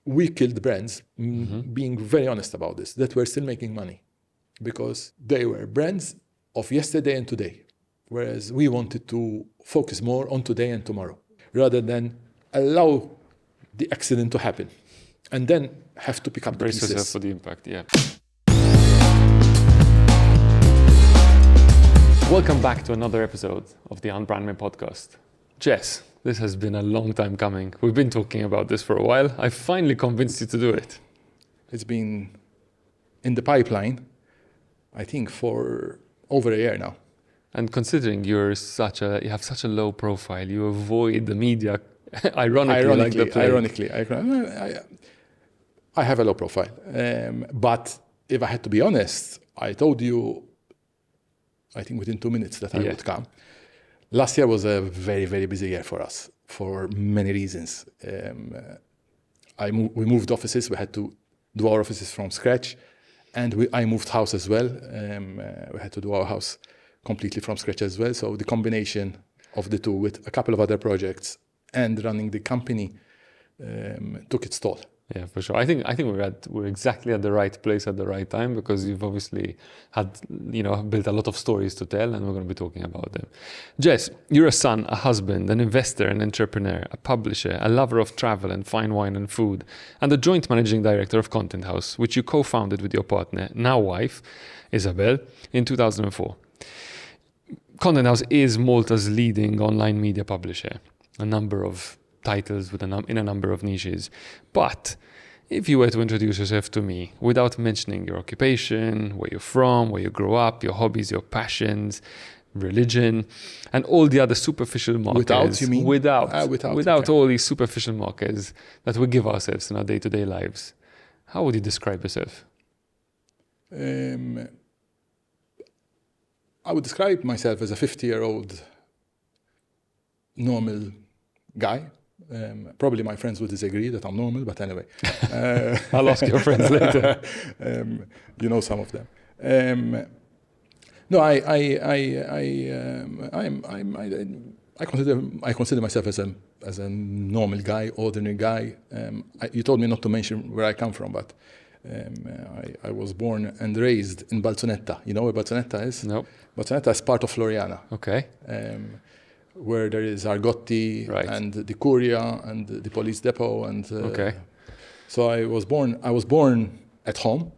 we killed brands, being very honest about this, that were still making money because they were brands of yesterday and today. Whereas we wanted to focus more on today and tomorrow rather than allow the accident to happen and then have to pick up the Brace pieces. yourself for the impact, yeah. Welcome back to another episode of the Unbrandme Podcast. Jess, this has been a long time coming. We've been talking about this for a while. I finally convinced you to do it. It's been in the pipeline, I think, for over a year now. And considering you have such a low profile, you avoid the media, ironically like the plague. Ironically, I have a low profile. But if I had to be honest, I told you, I think within 2 minutes that I would come. Last year was a very, very busy year for us for many reasons. We moved offices. We had to do our offices from scratch. And I moved house as well. We had to do our house completely from scratch as well. So the combination of the two with a couple of other projects and running the company took its toll. Yeah, for sure. I think we're exactly at the right place at the right time because you've obviously had, built a lot of stories to tell, and we're going to be talking about them. Jess, you're a son, a husband, an investor, an entrepreneur, a publisher, a lover of travel and fine wine and food, and the joint managing director of Content House, which you co-founded with your partner, now wife, Isabelle, in 2004. Content House is Malta's leading online media publisher. A number of titles in a number of niches. But if you were to introduce yourself to me without mentioning your occupation, where you're from, where you grew up, your hobbies, your passions, religion, and all the other superficial markers. Without, you mean? Without all these superficial markers that we give ourselves in our day-to-day lives, how would you describe yourself? I would describe myself as a 50-year-old normal guy. Probably my friends would disagree that I'm normal, but anyway. I'll ask your friends later. You know some of them. No, I consider myself as a normal guy, ordinary guy. You told me not to mention where I come from, but I was born and raised in Balzonetta. You know where Balzonetta is? No. Balzonetta is part of Floriana. Okay. Where there is Argotti and the Curia and the police depot and so I was born at home,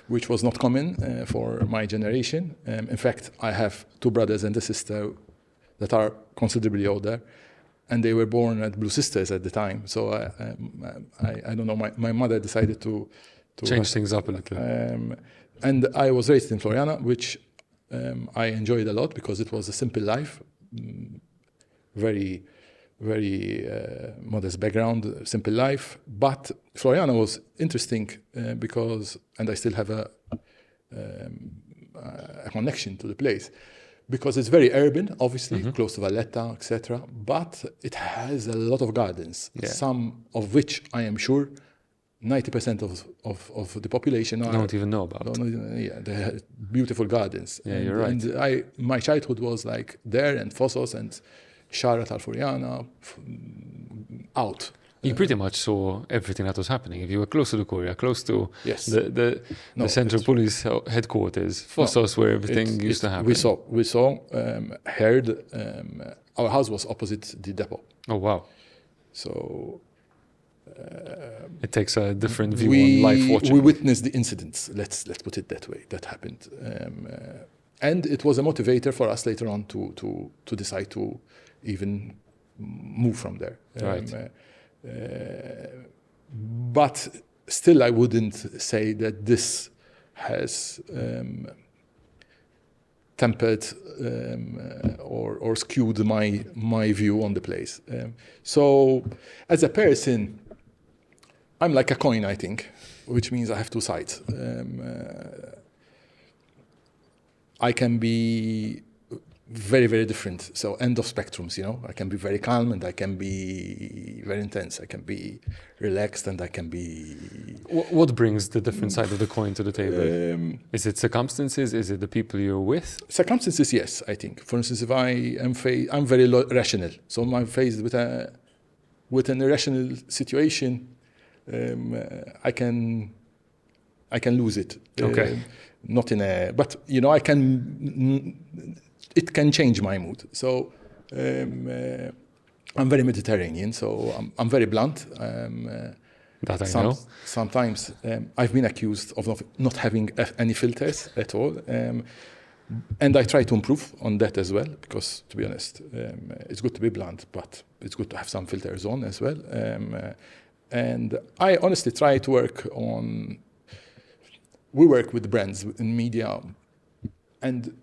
which was not common for my generation. In fact, I have 2 brothers and a sister that are considerably older, and they were born at Blue Sisters at the time. So I don't know. My mother decided to change things up a little. And I was raised in Floriana, which I enjoyed a lot because it was a simple life, very, very modest background, simple life. But Floriana was interesting because, and I still have a connection to the place, because it's very urban, obviously, close to Valletta, etc. But it has a lot of gardens, some of which I am sure 90% of the population don't even know about. They have beautiful gardens. Yeah, you're right. And my childhood was like there and Fossos and Sharat Al-Furiana out. You pretty much saw everything that was happening. If you were close to the Curia, close to the central police headquarters, Fossos, where everything used to happen. We saw, heard. Our house was opposite the depot. Oh wow! So. It takes a different view on life watching. We witnessed the incidents, let's put it that way, that happened. And it was a motivator for us later on to decide to even move from there. Right. But still, I wouldn't say that this has tempered or skewed my view on the place. So as a person, I'm like a coin, I think, which means I have 2 sides. I can be very, very different. So end of spectrums, I can be very calm and I can be very intense. I can be relaxed and I can be... What brings the different side of the coin to the table? Is it circumstances? Is it the people you're with? Circumstances, yes, I think. For instance, if I'm very rational. So I'm faced with an irrational situation, I can lose it. Okay. Not in a, but it can change my mood. So I'm very Mediterranean, so I'm very blunt. That I know. Sometimes I've been accused of not having any filters at all. And I try to improve on that as well, because, to be honest, it's good to be blunt, but it's good to have some filters on as well. And I honestly try to work on... We work with brands in media, and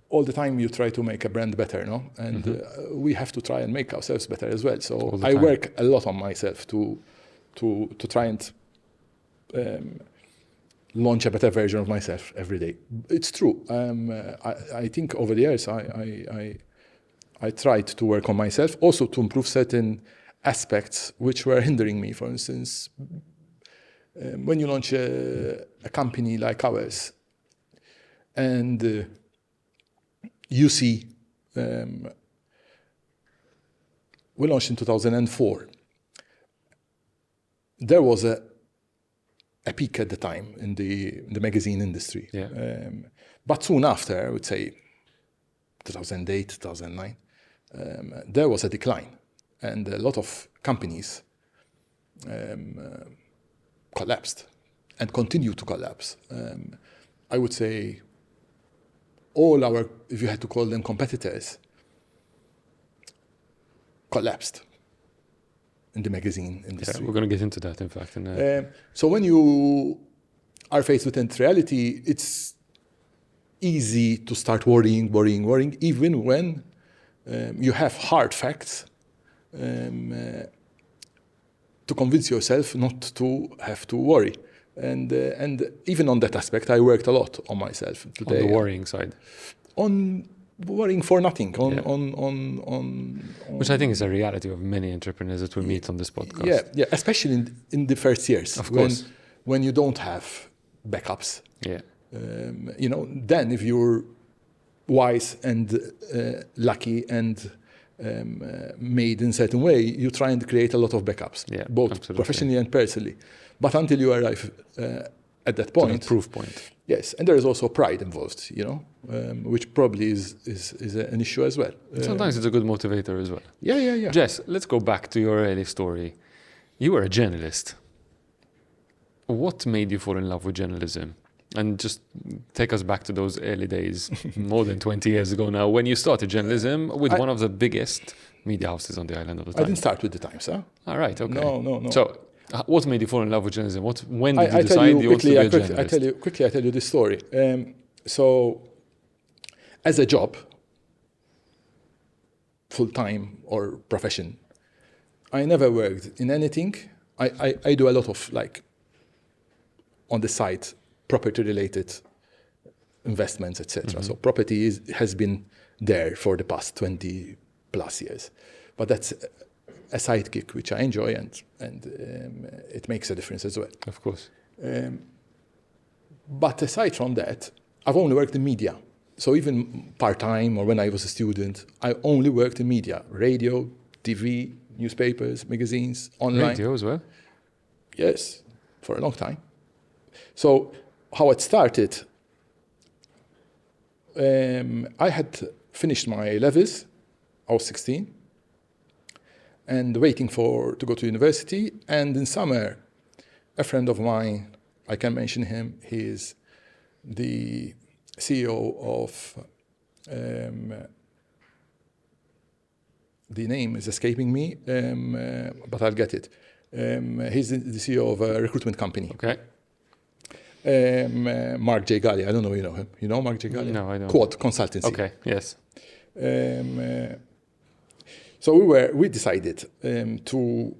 all the time you try to make a brand better, no? And we have to try and make ourselves better as well. So I work a lot on myself to try and launch a better version of myself every day. It's true. I think over the years I tried to work on myself, also to improve certain aspects which were hindering me. For instance, when you launch a company like ours, and you see, we launched in 2004. There was a peak at the time in the magazine industry. Yeah. But soon after, I would say 2008, 2009, there was a decline. And a lot of companies collapsed and continue to collapse. I would say all our, if you had to call them competitors, collapsed in the magazine industry. Yeah, we're going to get into that, in fact. So when you are faced with reality, it's easy to start worrying, even when you have hard facts to convince yourself not to have to worry. And even on that aspect, I worked a lot on myself today. On the worrying side? On worrying for nothing. Which I think is a reality of many entrepreneurs that we meet on this podcast. Yeah, especially in the first years. Of course. When you don't have backups. Yeah. Then if you're wise and lucky and made in a certain way, you try and create a lot of backups, both absolutely. Professionally and personally. But until you arrive at that point, proof point. Yes, and there is also pride involved, which probably is an issue as well. Sometimes it's a good motivator as well. Yeah. Jess, let's go back to your early story. You were a journalist. What made you fall in love with journalism? And just take us back to those early days, more than 20 years ago now, when you started journalism with one of the biggest media houses on the island of the time. I didn't start with the Times, huh? All right, okay. No. So, what made you fall in love with journalism? When did you decide you wanted to be a journalist? I tell you this story. So, as a job, full-time or profession, I never worked in anything. I do a lot of, on the side, property-related investments, etc. So property has been there for the past 20 plus years. But that's a side gig which I enjoy, and it makes a difference as well. Of course. But aside from that, I've only worked in media. So even part-time or when I was a student, I only worked in media. Radio, TV, newspapers, magazines, online. Radio as well? Yes, for a long time. So how it started, I had finished my levels. I was 16 and waiting to go to university. And in summer, a friend of mine, I can mention him, he is the CEO of, the name is escaping me, but I'll get it. He's the CEO of a recruitment company. Okay. Mark J. Galli, I don't know if you know him. You know Mark J. Galli? No, I don't. Quad Consultancy. Okay, yes. So we decided to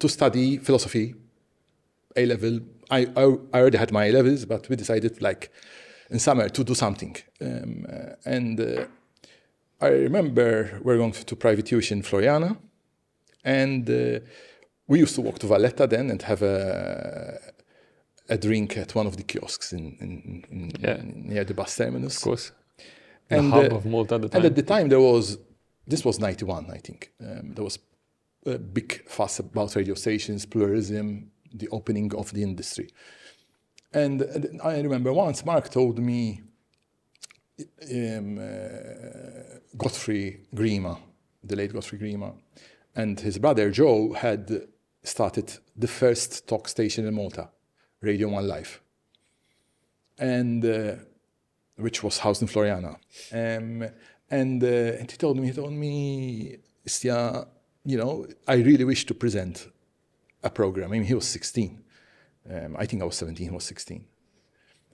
study philosophy, A-level. I already had my A-levels, but we decided in summer to do something. And I remember we're going to private tuition in Floriana, and we used to walk to Valletta then and have a drink at one of the kiosks near the bus terminus. Of course. The hub of Malta at the time. And at the time this was 91, I think. There was a big fuss about radio stations, pluralism, the opening of the industry. And I remember once Mark told me Godfrey Grima, the late Godfrey Grima, and his brother Joe had started the first talk station in Malta, Radio 1 Live, and which was housed in Floriana. And he told me, Istia, I really wish to present a program. I mean, he was 16. I think I was 17, he was 16.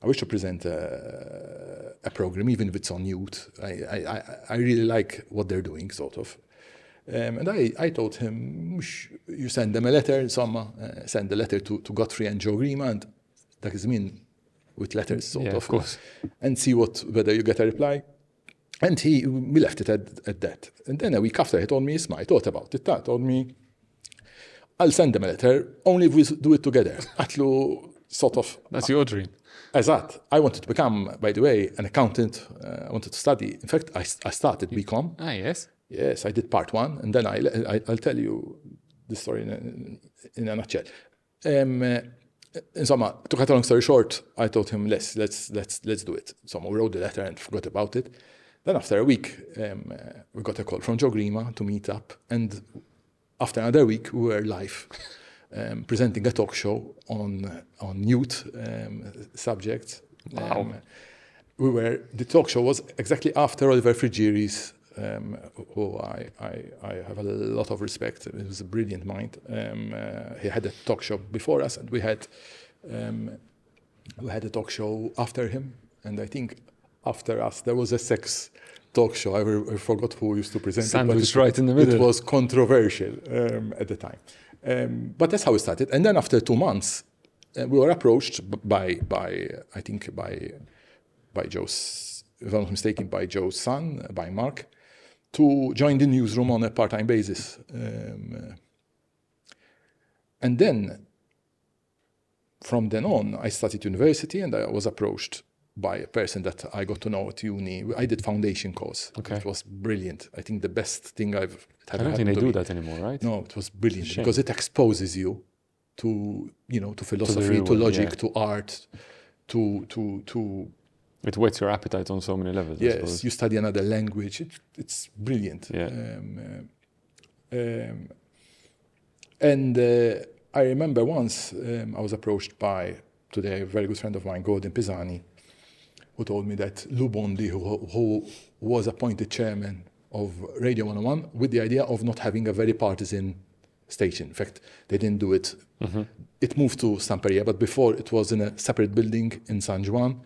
I wish to present a program, even if it's on youth. I really like what they're doing, sort of. And I told him, you send them a letter, send a letter to Godfrey and Joe Grima, and that is mean with letters, sort of course, and see whether you get a reply. And we left it at that. And then a week after, he told me, I thought about it. He told me, I'll send them a letter, only if we do it together. Atlu, sort of. That's your dream. Exactly. I wanted to become, by the way, an accountant. I wanted to study. In fact, I started BCom. Ah, yes. Yes, I did part 1, and then I'll tell you the story in a nutshell. Insomma, to cut a long story short, I told him, let's do it. So we wrote the letter and forgot about it. Then after a week, we got a call from Joe Grima to meet up, and after another week, we were live, presenting a talk show on youth subjects. Wow. The talk show was exactly after Oliver Frigieri's, who I have a lot of respect. He was a brilliant mind. He had a talk show before us, and we had a talk show after him. And I think after us, there was a sex talk show. I forgot who used to present Sandwich right in the middle. It was controversial at the time. But that's how we started. And then after 2 months, we were approached by Joe's, if I'm not mistaken, by Joe's son, by Mark, to join the newsroom on a part-time basis. And then, from then on, I started university, and I was approached by a person that I got to know at uni. I did foundation course. Okay. It was brilliant. I think the best thing I've had. I don't think they do that anymore, right? No, it was brilliant because it exposes you to philosophy, to logic, to art, to It whets your appetite on so many levels. Yes, you study another language. It's brilliant. Yeah. And I remember once I was approached by today a very good friend of mine, Gordon Pisani, who told me that Lou Bondi, who was appointed chairman of Radio 101, with the idea of not having a very partisan station. In fact, they didn't do it. Mm-hmm. It moved to Stamperia, but before it was in a separate building in San Juan.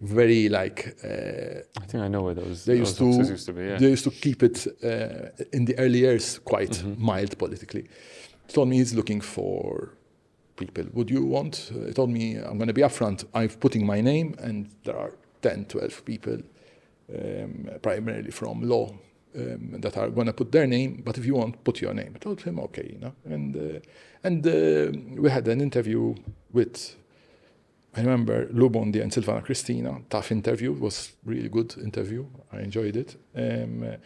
Very I think I know where those used to be. Yeah. They used to keep it in the early years quite mild politically. He told me he's looking for people. Would you want? He told me, I'm going to be upfront. I'm putting my name, and there are 10, 12 people, primarily from law, that are going to put their name. But if you want, put your name. I told him, okay, And we had an interview with. I remember Lou Bondi and Silvana Cristina. Tough interview. It was really good interview. I enjoyed it. And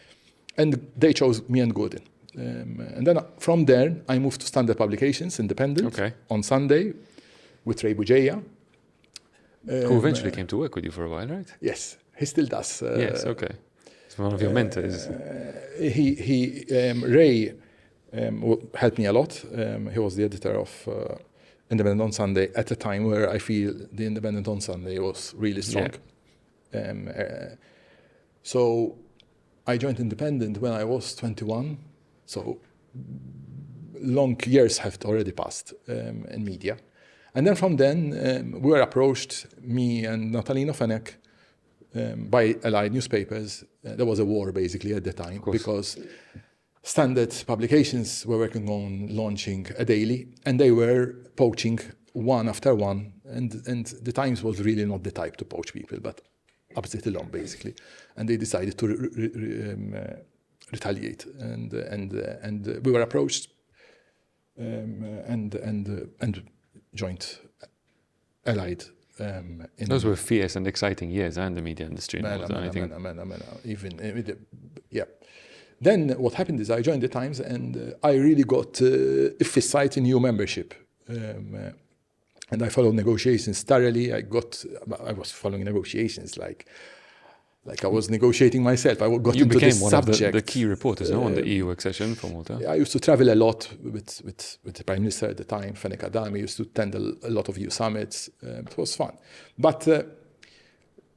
they chose me and Gordon. And then from there, I moved to Standard Publications, independent, on Sunday, with Ray Bugeya. Who eventually came to work with you for a while, right? Yes, he still does. Yes, okay. He's one of your mentors. Ray helped me a lot. He was the editor of Independent on Sunday at a time where I feel the Independent on Sunday was really strong. Yeah. So I joined Independent when I was 21. So long years have already passed in media. And then from then, we were approached, me and Natalina Fenek, by allied newspapers. There was a war basically at the time because Standard Publications were working on launching a daily, and they were poaching one after one. And the Times was really not the type to poach people, but opposite along basically. And they decided to retaliate, and we were approached and joined allied. Those were fierce and exciting years in the media industry. Then what happened is I joined the Times, and I really got sight in new membership. And I followed negotiations thoroughly. I was following negotiations like I was negotiating myself. I got you into became this one subject. of the key reporters on the EU accession for Malta. I used to travel a lot with the Prime Minister at the time, Fene Kadami. Used to attend a lot of EU summits. It was fun. But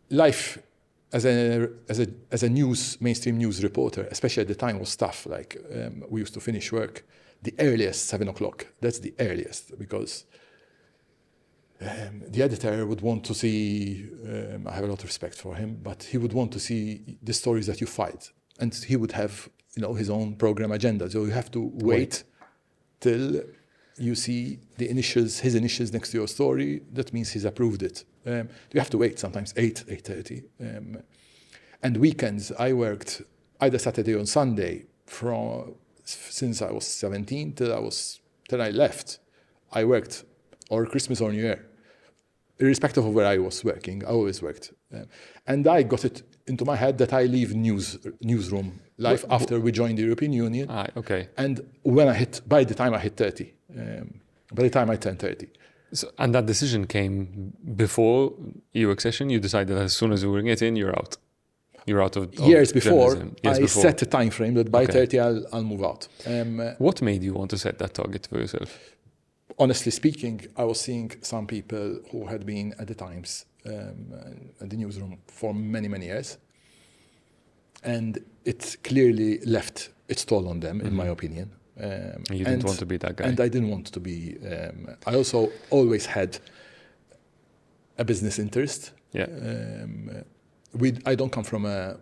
life as a mainstream news reporter, especially at the time, was tough. Like we used to finish work the earliest 7 o'clock. That's the earliest, because the editor would want to see, I have a lot of respect for him, but he would want to see the stories that you fight. And he would have, his own program agenda. So you have to wait till you see his initials next to your story. That means he's approved it. You have to wait sometimes 8:30. And weekends, I worked either Saturday or Sunday since I was 17 till I left. I worked, or Christmas or New Year. Irrespective of where I was working, I always worked. And I got it into my head that I leave newsroom life after we joined the European Union. Okay. And by the time I hit 30, by the time I turned 30. So, and that decision came before EU accession? You decided as soon as you were getting, you're out? You're out of years before. I set a time frame that by 30 I'll move out. What made you want to set that target for yourself? Honestly speaking, I was seeing some people who had been at the Times, at the newsroom for many, many years. And it clearly left its toll on them, in my opinion. You didn't want to be that guy. And I didn't want to be. I also always had a business interest. Yeah. I don't come from a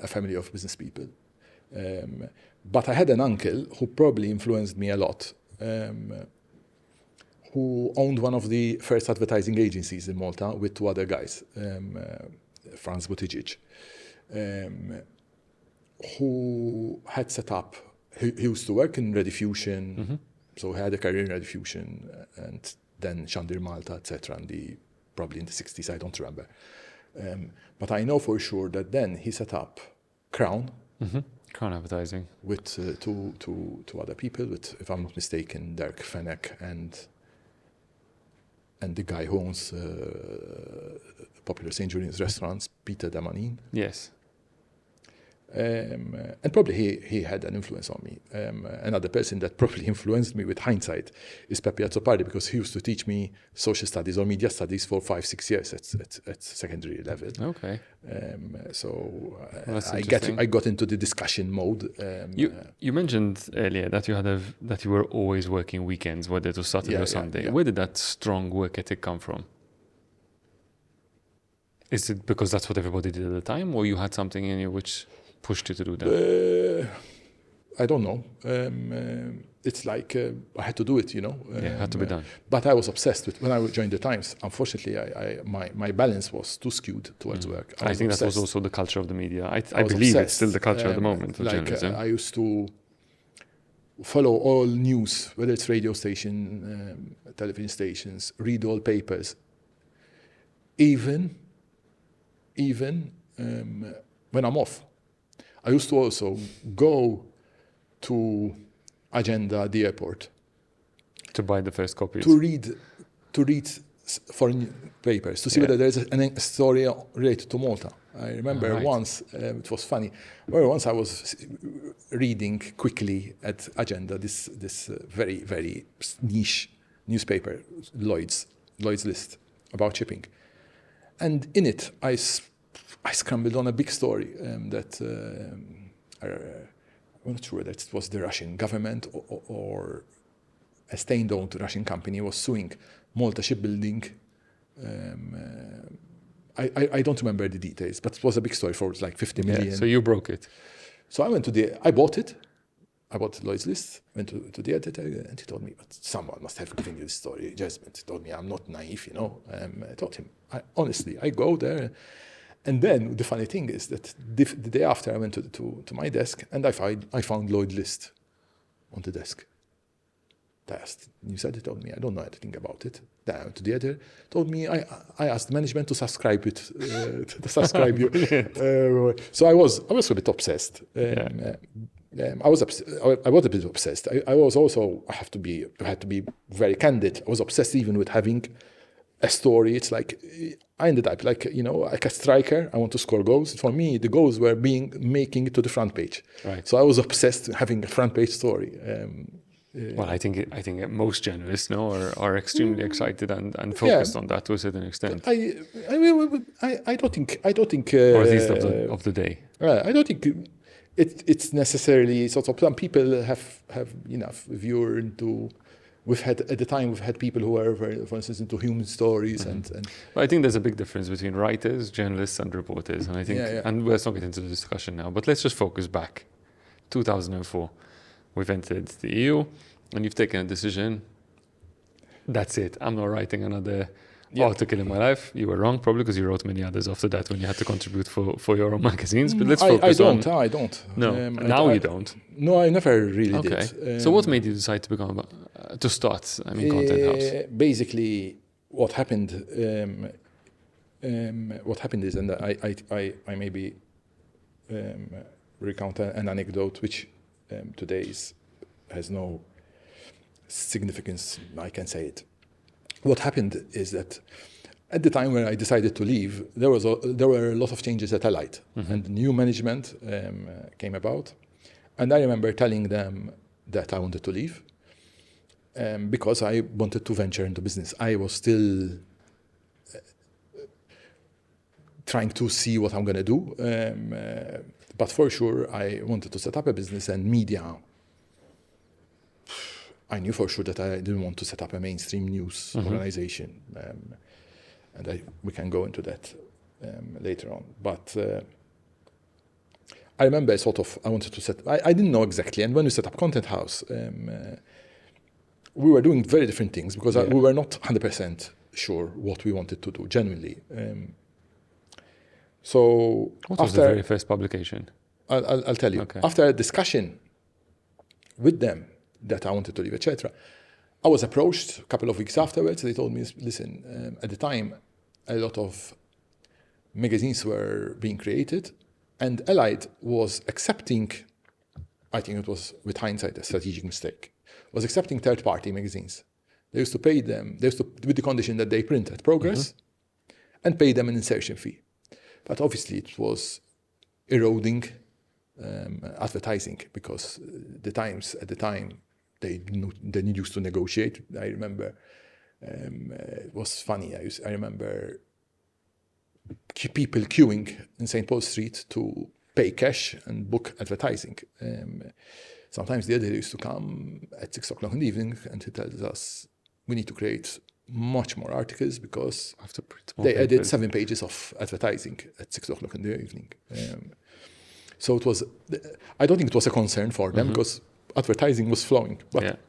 family of business people. But I had an uncle who probably influenced me a lot, who owned one of the first advertising agencies in Malta with two other guys, Franz Buttigieg, who had set up, he used to work in Rediffusion, so he had a career in Rediffusion, and then Xandir Malta, etc., probably in the 60s, I don't remember. But I know for sure that then he set up Crown. Crown Advertising. With two other people, with, if I'm not mistaken, Dirk Fenech and the guy who owns popular St. Julian's restaurants, Peter Damanin. Yes. And probably he had an influence on me. Another person that probably influenced me with hindsight is Pepe Azzopardi, because he used to teach me social studies or media studies for 5-6 years at secondary level. Okay. So well, I got into the discussion mode. You mentioned earlier that you were always working weekends, whether it was Saturday or Sunday. Yeah. Where did that strong work ethic come from? Is it because that's what everybody did at the time, or you had something in you which pushed you to do that? I don't know. It's like I had to do it, it had to be done. But I was obsessed with, when I joined the Times, unfortunately, my balance was too skewed towards work. I think that was also the culture of the media. I believe it's still the culture at the moment of journalism. I used to follow all news, whether it's radio station, television stations, read all papers. Even when I'm off. I used to also go to Agenda, the airport, to buy the first copies, to read foreign papers, to see whether there's a story related to Malta. I remember once, it was funny. Once I was reading quickly at Agenda this very, very niche newspaper, Lloyd's List, about shipping, and in it I scrambled on a big story that I'm not sure that it was the Russian government or a state-owned Russian company was suing Malta Shipbuilding. I don't remember the details, but it was a big story for like 50 million. So you broke it. So I bought it. I bought Lloyd's List, went to the editor, and he told me, but someone must have given you this story. Jesmond, he told me, I'm not naive, I told him, honestly, I go there. And then the funny thing is that the day after I went to my desk, and I found Lloyd's List on the desk. test. He told me, I don't know anything about it. Down to the editor, told me, I asked management to subscribe it, to subscribe you. So I was a bit obsessed. I was a bit obsessed. I was also, I had to be very candid. I was obsessed even with having a story. It's like, I ended up like a striker. I want to score goals. For me, the goals were making it to the front page. Right. So I was obsessed with having a front page story. Well, I think most journalists are extremely excited and focused on that to a certain extent. I don't think. Or at least of the day. I don't think it's necessarily sort of. Some people have enough. If you're into, we've had people who are very, for instance, into human stories and. Well, I think there's a big difference between writers, journalists, and reporters, and I think, and let's not get into the discussion now, but let's just focus back. 2004. We've entered the EU, and you've taken a decision. That's it. I'm not writing another article in my life. You were wrong, probably, because you wrote many others after that when you had to contribute for your own magazines. But let's focus on. I don't. No, now you don't. No, I never really did. So what made you decide to start? Content House. Basically, what happened is, and I maybe recount an anecdote which. Today has no significance, I can say it. What happened is that at the time when I decided to leave, there were a lot of changes at Allied, and new management came about. And I remember telling them that I wanted to leave because I wanted to venture into business. I was still trying to see what I'm going to do. But for sure, I wanted to set up a business, and media. I knew for sure that I didn't want to set up a mainstream news organization, and we can go into that later on. But I remember I wanted to I didn't know exactly, and when we set up Content House, we were doing very different things because we were not 100% sure what we wanted to do, genuinely. So what was the very first publication? I'll tell you. Okay. After a discussion with them that I wanted to leave, etc., I was approached a couple of weeks afterwards. They told me, listen, at the time, a lot of magazines were being created, and Allied was accepting, I think it was with hindsight a strategic mistake, was accepting third-party magazines. They used to pay them, with the condition that they print at Progress and pay them an insertion fee. But obviously it was eroding advertising because the Times at the time, they used to negotiate. I remember it was funny. I remember people queuing in St. Paul Street to pay cash and book advertising. Sometimes the editor used to come at 6 o'clock in the evening and he tells us, we need to create much more articles because they added 7 pages of advertising at 6 o'clock in the evening. So it was, I don't think it was a concern for them because advertising was flowing, but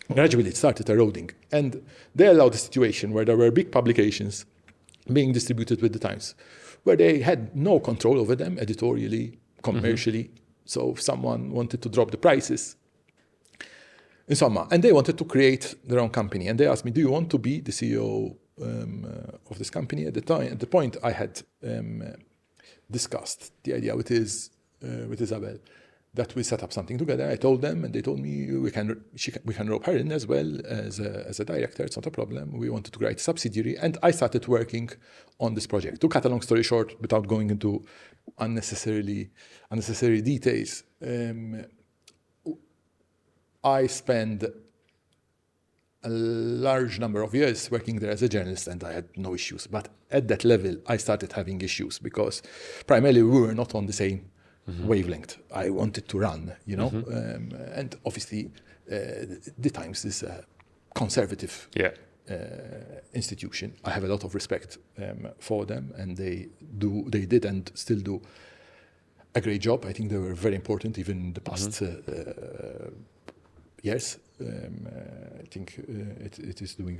gradually it started eroding. And they allowed a situation where there were big publications being distributed with the Times, where they had no control over them editorially, commercially. So if someone wanted to drop the prices, in summer, and they wanted to create their own company. And they asked me, do you want to be the CEO of this company? At the point I had discussed the idea with Isabelle that we set up something together. I told them, and they told me we can rope her in as well as a director. It's not a problem. We wanted to create a subsidiary, and I started working on this project. To cut a long story short, without going into unnecessary details, I spent a large number of years working there as a journalist, and I had no issues. But at that level, I started having issues because primarily we were not on the same wavelength. I wanted to run, and obviously the Times is a conservative institution. I have a lot of respect for them, and they did and still do a great job. I think they were very important even in the past years. I think it is doing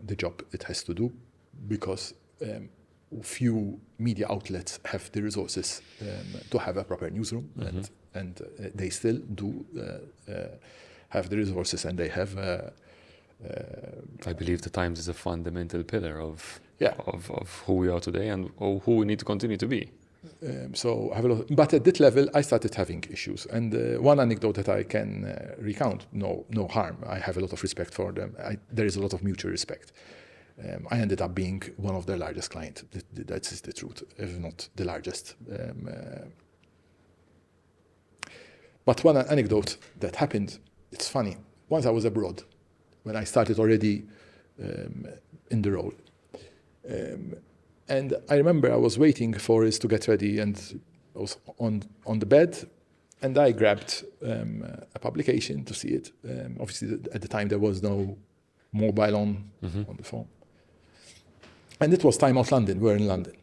the job it has to do because few media outlets have the resources to have a proper newsroom, and they still do have the resources and they have. I believe the Times is a fundamental pillar of who we are today and who we need to continue to be. But at that level, I started having issues. And one anecdote that I can recount, no harm. I have a lot of respect for them. There is a lot of mutual respect. I ended up being one of their largest clients. That is the truth, if not the largest. But one anecdote that happened, it's funny. Once I was abroad, when I started already in the role. And I remember I was waiting for us to get ready and I was on the bed and I grabbed a publication to see it. Obviously, at the time, there was no mobile on the phone. And it was Time Out London. We were in London.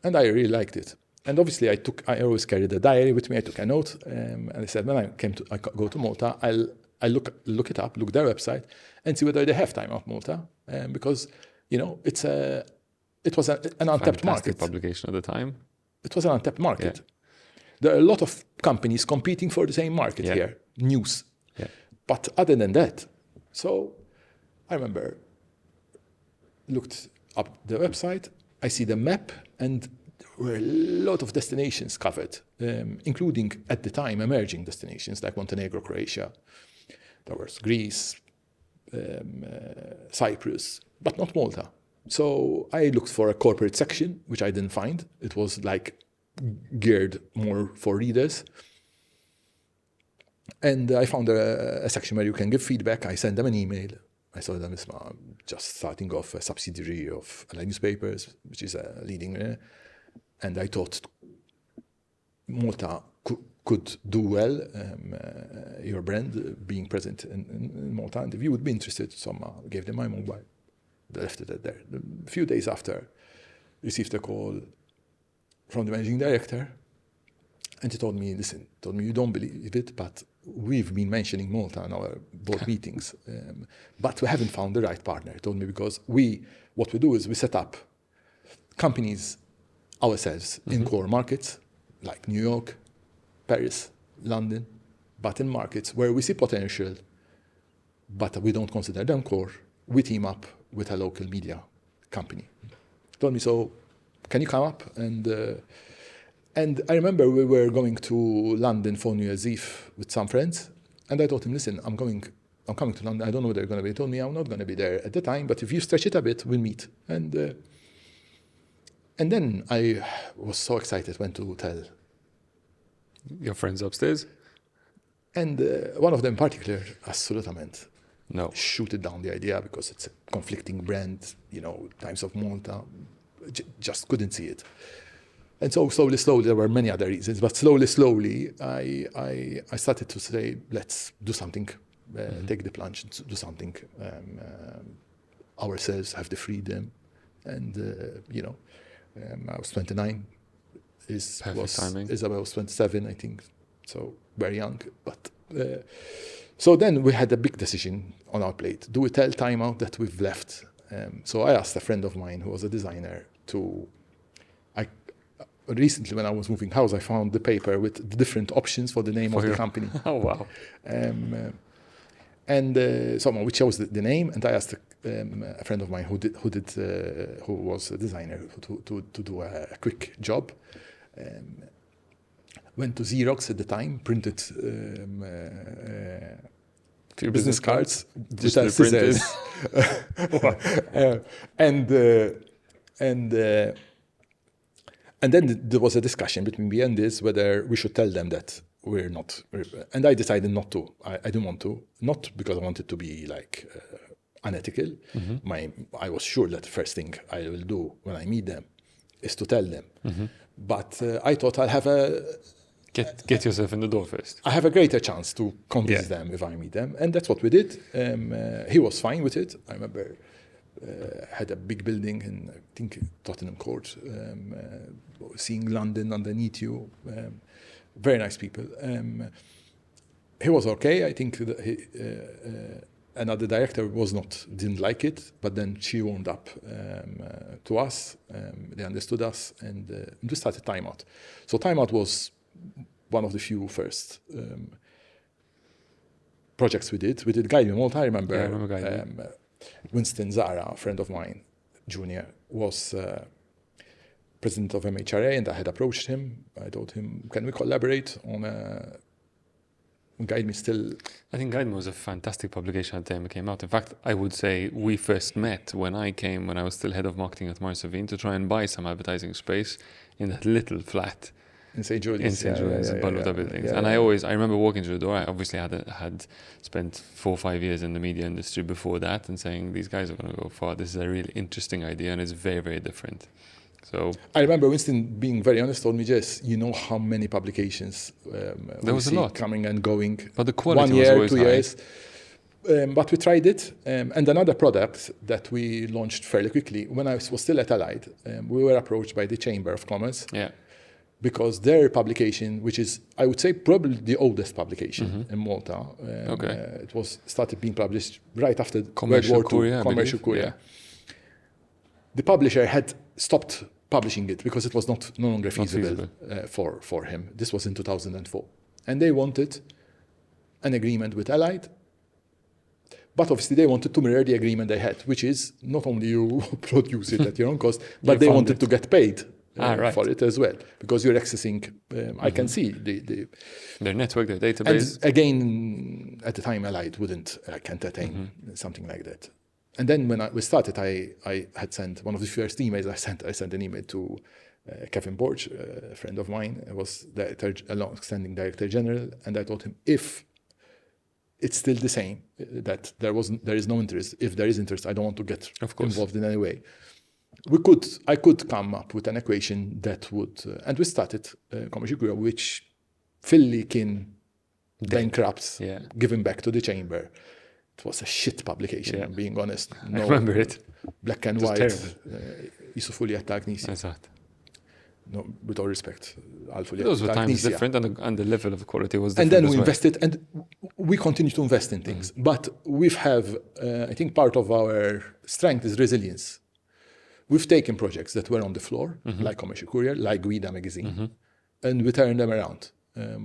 And I really liked it. And obviously, I always carried a diary with me. I took a note. And I said, when I go to Malta, I'll look it up, look their website, and see whether they have Time Out Malta. Because, it was an untapped market. Publication at the time. It was an untapped market. Yeah. There are a lot of companies competing for the same market here, news. Yeah. But other than that, so I remember, looked up the website, I see the map, and there were a lot of destinations covered, including, at the time, emerging destinations like Montenegro, Croatia. There was Greece, Cyprus, but not Malta. So I looked for a corporate section, which I didn't find. It was like geared more for readers. And I found a section where you can give feedback. I sent them an email. I saw them as just starting off a subsidiary of Allied Newspapers, which is a leading. And I thought Malta could do well, your brand being present in Malta. And if you would be interested, I gave them my mobile. They left it there. A few days after, received a call from the managing director, and he told me, you don't believe it, but we've been mentioning Malta in our board meetings, but we haven't found the right partner. He told me because what we do is we set up companies ourselves in core markets like New York, Paris, London, but in markets where we see potential, but we don't consider them core, we team up with a local media company. He told me, so can you come up? And I remember we were going to London for New Year's Eve with some friends, and I told him, listen, I'm coming to London. I don't know where they're going to be. He told me I'm not going to be there at the time, but if you stretch it a bit, we'll meet. And then I was so excited, went to tell your friends upstairs, and one of them in particular, assolutamente. No. Shooted down the idea because it's a conflicting brand, Times of Malta, just couldn't see it. And so slowly, there were many other reasons, but slowly, I started to say, let's do something, take the plunge, and do something ourselves, have the freedom. And, I was 29, Isabelle was 27, I think, so very young, but... So then we had a big decision on our plate. Do we tell Time Out that we've left? So I asked a friend of mine who was a designer recently when I was moving house, I found the paper with the different options for the name of the company. Oh, wow. And someone which chose the name, and I asked a friend of mine who was a designer to do a quick job. Went to Xerox at the time, printed business cards, digital scissors, and then there was a discussion between me and this whether we should tell them that we're not. And I decided not to. I didn't want to, not because I wanted to be like unethical. I was sure that the first thing I will do when I meet them is to tell them. But I thought I'll have Get yourself in the door first. I have a greater chance to convince them if I meet them. And that's what we did. He was fine with it. I remember had a big building in, I think, Tottenham Court, seeing London underneath you. Very nice people. He was okay. I think another director didn't like it, but then she warmed up to us. They understood us, and we started Time Out. So Time Out was one of the few first projects we did. We did Guide Me Malta, I remember. Yeah, I remember Guide Me. Winston Zara, a friend of mine, junior, was president of MHRA, and I had approached him. I told him, can we collaborate on Guide Me still? I think Guide Me was a fantastic publication at the time it came out. In fact, I would say we first met when I was still head of marketing at Marsavine to try and buy some advertising space in that little flat in St. Julius. In St. Julius, Baluta buildings. And I remember walking through the door. I obviously had spent 4 or 5 years in the media industry before that and saying, these guys are going to go far. This is a really interesting idea and it's very, very different. So I remember Winston being very honest, told me, Jess, you know how many publications there was a lot coming and going. But the quality 1 year, was 2 high. years. But we tried it. And another product that we launched fairly quickly, when I was still at Allied, we were approached by the Chamber of Commerce. Yeah. Because their publication, which is, I would say, probably the oldest publication in Malta, it was started being published right after Commercial World War II, Courier, Commercial Courier. The publisher had stopped publishing it because it was no longer feasible, for him. This was in 2004. And they wanted an agreement with Allied, but obviously they wanted to mirror the agreement they had, which is not only you produce it at your own cost, but they wanted to get paid. For it as well, because you're accessing, I can see their network, their database. And again, at the time, Allied wouldn't entertain something like that. And then when we started, I had sent one of the first emails I sent an email to Kevin Borch, a friend of mine, was a long-standing director general, and I told him, if it's still the same, that there is no interest. If there is interest, I don't want to get involved in any way. I could come up with an equation that would, and we started Commercial Courier, which fully can bankrupt, given back to the Chamber. It was a shit publication, being honest. No, I remember it. Black and white. Isofuli Attagnisi. Exactly. No, with all respect. Those were times different, and the level of quality was different. And then we invested, and we continue to invest in things. But we have, I think part of our strength is resilience. We've taken projects that were on the floor, like Commercial Courier, like Guida magazine, and we turned them around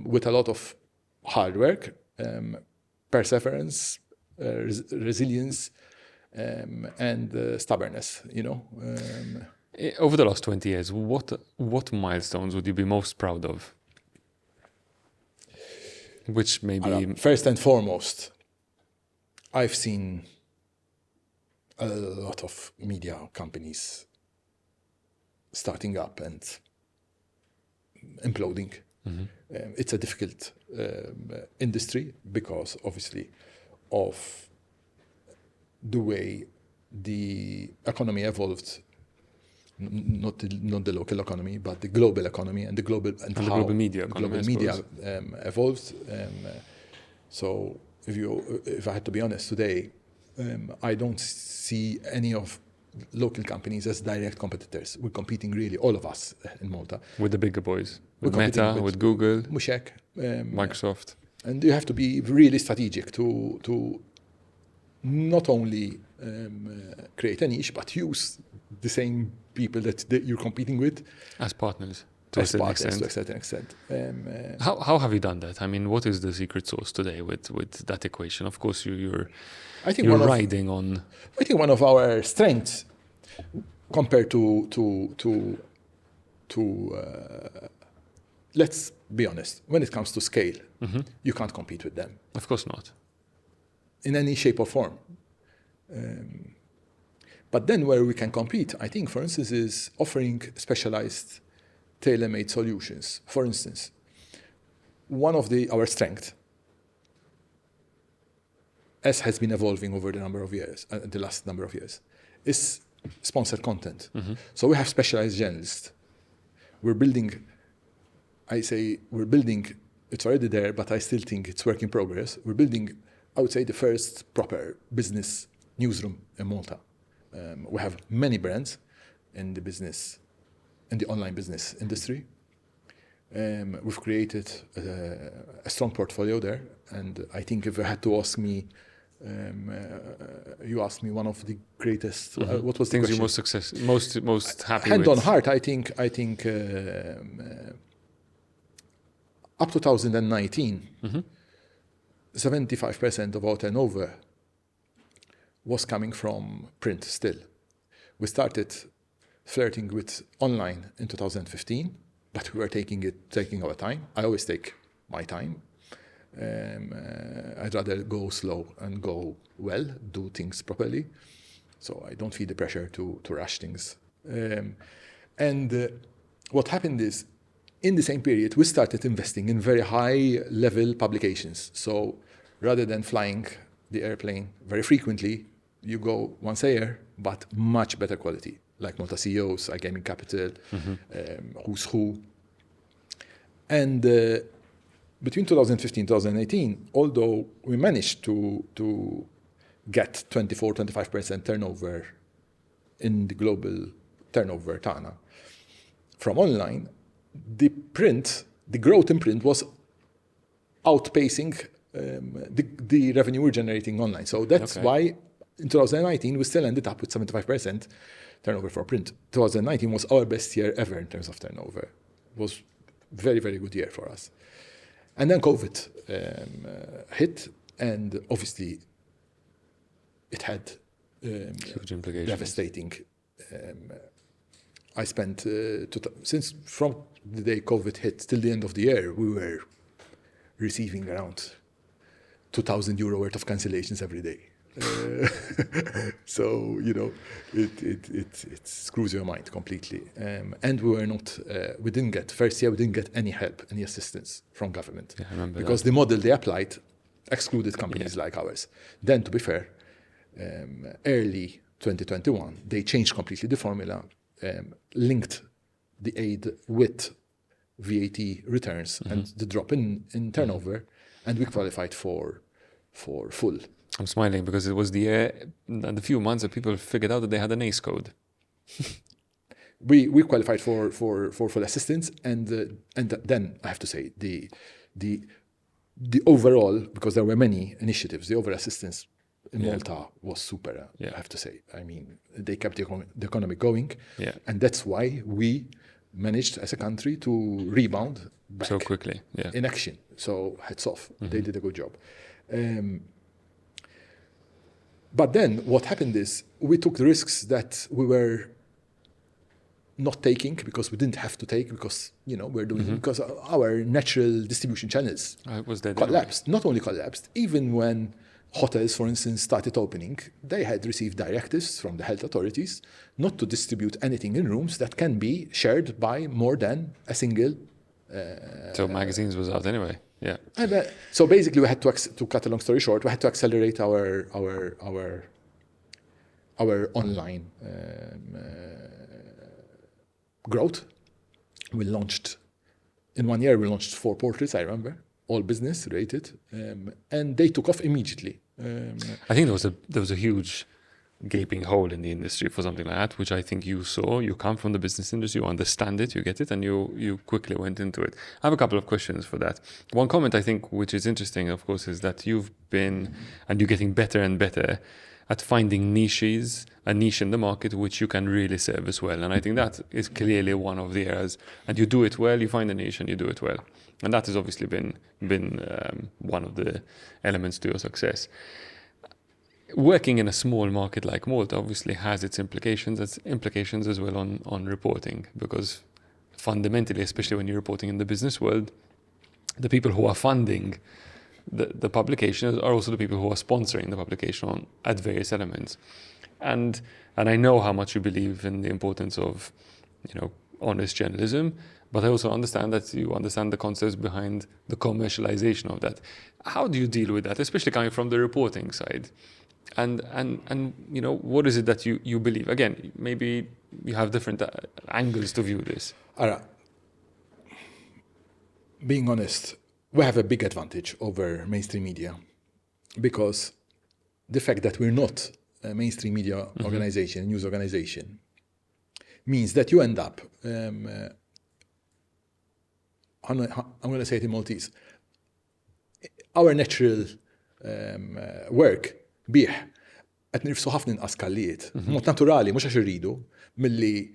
with a lot of hard work, perseverance, resilience, and stubbornness. Over the last 20 years, what milestones would you be most proud of? Which maybe first and foremost, I've seen a lot of media companies starting up and imploding. It's a difficult industry because obviously of the way the economy evolved, not the local economy, but the global economy and the global media evolved. So if I had to be honest today, I don't see any of local companies as direct competitors. We're competing really, all of us in Malta. With the bigger boys. With Meta, with Google. Mushek. Microsoft. And you have to be really strategic to not only create a niche, but use the same people that you're competing with. As partners. To a certain extent. How have you done that? I mean, what is the secret sauce today with that equation? Of course, you're riding on. I think one of our strengths, compared to let's be honest, when it comes to scale, you can't compete with them. Of course not. In any shape or form. But then where we can compete, I think, for instance, is offering specialized tailor-made solutions. For instance, one of our strengths, as has been evolving over the last number of years, is sponsored content. So we have specialized journalists. We're building, it's already there, but I still think it's work in progress. We're building, I would say, the first proper business newsroom in Malta. We have many brands in the online business industry. We've created a strong portfolio there, and I think if you had to ask me, you asked me one of the greatest. What was the things question? you're most happy Hand with? on heart, I think up to 2019, 75% of our turnover was coming from print still. We started flirting with online in 2015, but we were taking our time. I always take my time. I'd rather go slow and go well, do things properly. So I don't feel the pressure to rush things. What happened is, in the same period, we started investing in very high-level publications. So rather than flying the airplane very frequently, you go once a year, but much better quality, like Malta CEOs, iGaming Capital, Who's Who. And between 2015 and 2018, although we managed to get 24-25% turnover in the global turnover tana from online, the growth in print was outpacing the revenue we're generating online. So that's why in 2019 we still ended up with 75% turnover for print. 2019 was our best year ever in terms of turnover. It was very, very good year for us. And then COVID hit, and obviously it had huge implications. Devastating. I spent, since from the day COVID hit till the end of the year, we were receiving around €2,000 worth of cancellations every day. So, it screws your mind completely. And we didn't get, first year, we didn't get any help, any assistance from government. Yeah, I remember because the model they applied excluded companies like ours. Then, to be fair, early 2021, they changed completely the formula, linked the aid with VAT returns and the drop in turnover, and we qualified for full. I'm smiling because it was the few months that people figured out that they had an ACE code. We qualified for full assistance, and then I have to say the overall, because there were many initiatives, the overall assistance in Malta was super. I have to say. I mean, they kept the economy going, and that's why we managed as a country to rebound back so quickly in action. So hats off, they did a good job. But then what happened is we took the risks that we were not taking because we didn't have to take, because we're doing because our natural distribution channels collapsed. Not only collapsed, even when hotels, for instance, started opening, they had received directives from the health authorities not to distribute anything in rooms that can be shared by more than a single. So magazines was out anyway. Yeah. So basically, we had to cut a long story short. We had to accelerate our online growth. We launched in 1 year. We launched 4 portals. I remember, all business related, and they took off immediately. I think there was a huge gaping hole in the industry for something like that, which I think you saw. You come from the business industry, you understand it, you get it, and you quickly went into it. I have a couple of questions for that. One comment I think which is interesting, of course, is that you've been, and you're getting better and better at finding niches, a niche in the market which you can really service well. And I think that is clearly one of the areas, and you do it well, you find a niche and you do it well. And that has obviously been one of the elements to your success. Working in a small market like Malta obviously has its implications as well on reporting, because fundamentally, especially when you're reporting in the business world, the people who are funding the publication are also the people who are sponsoring the publication at various elements. And I know how much you believe in the importance of, honest journalism, but I also understand that you understand the concepts behind the commercialization of that. How do you deal with that, especially coming from the reporting side? And what is it that you believe? Again, maybe you have different angles to view this. Being honest, we have a big advantage over mainstream media, because the fact that we're not a mainstream media organization, news organization, means that you end up, I'm going to say it in Maltese, our natural work bieħ qed nirfsu ħafna inqas kallijiet. Mod naturali, mhux għax irridu, milli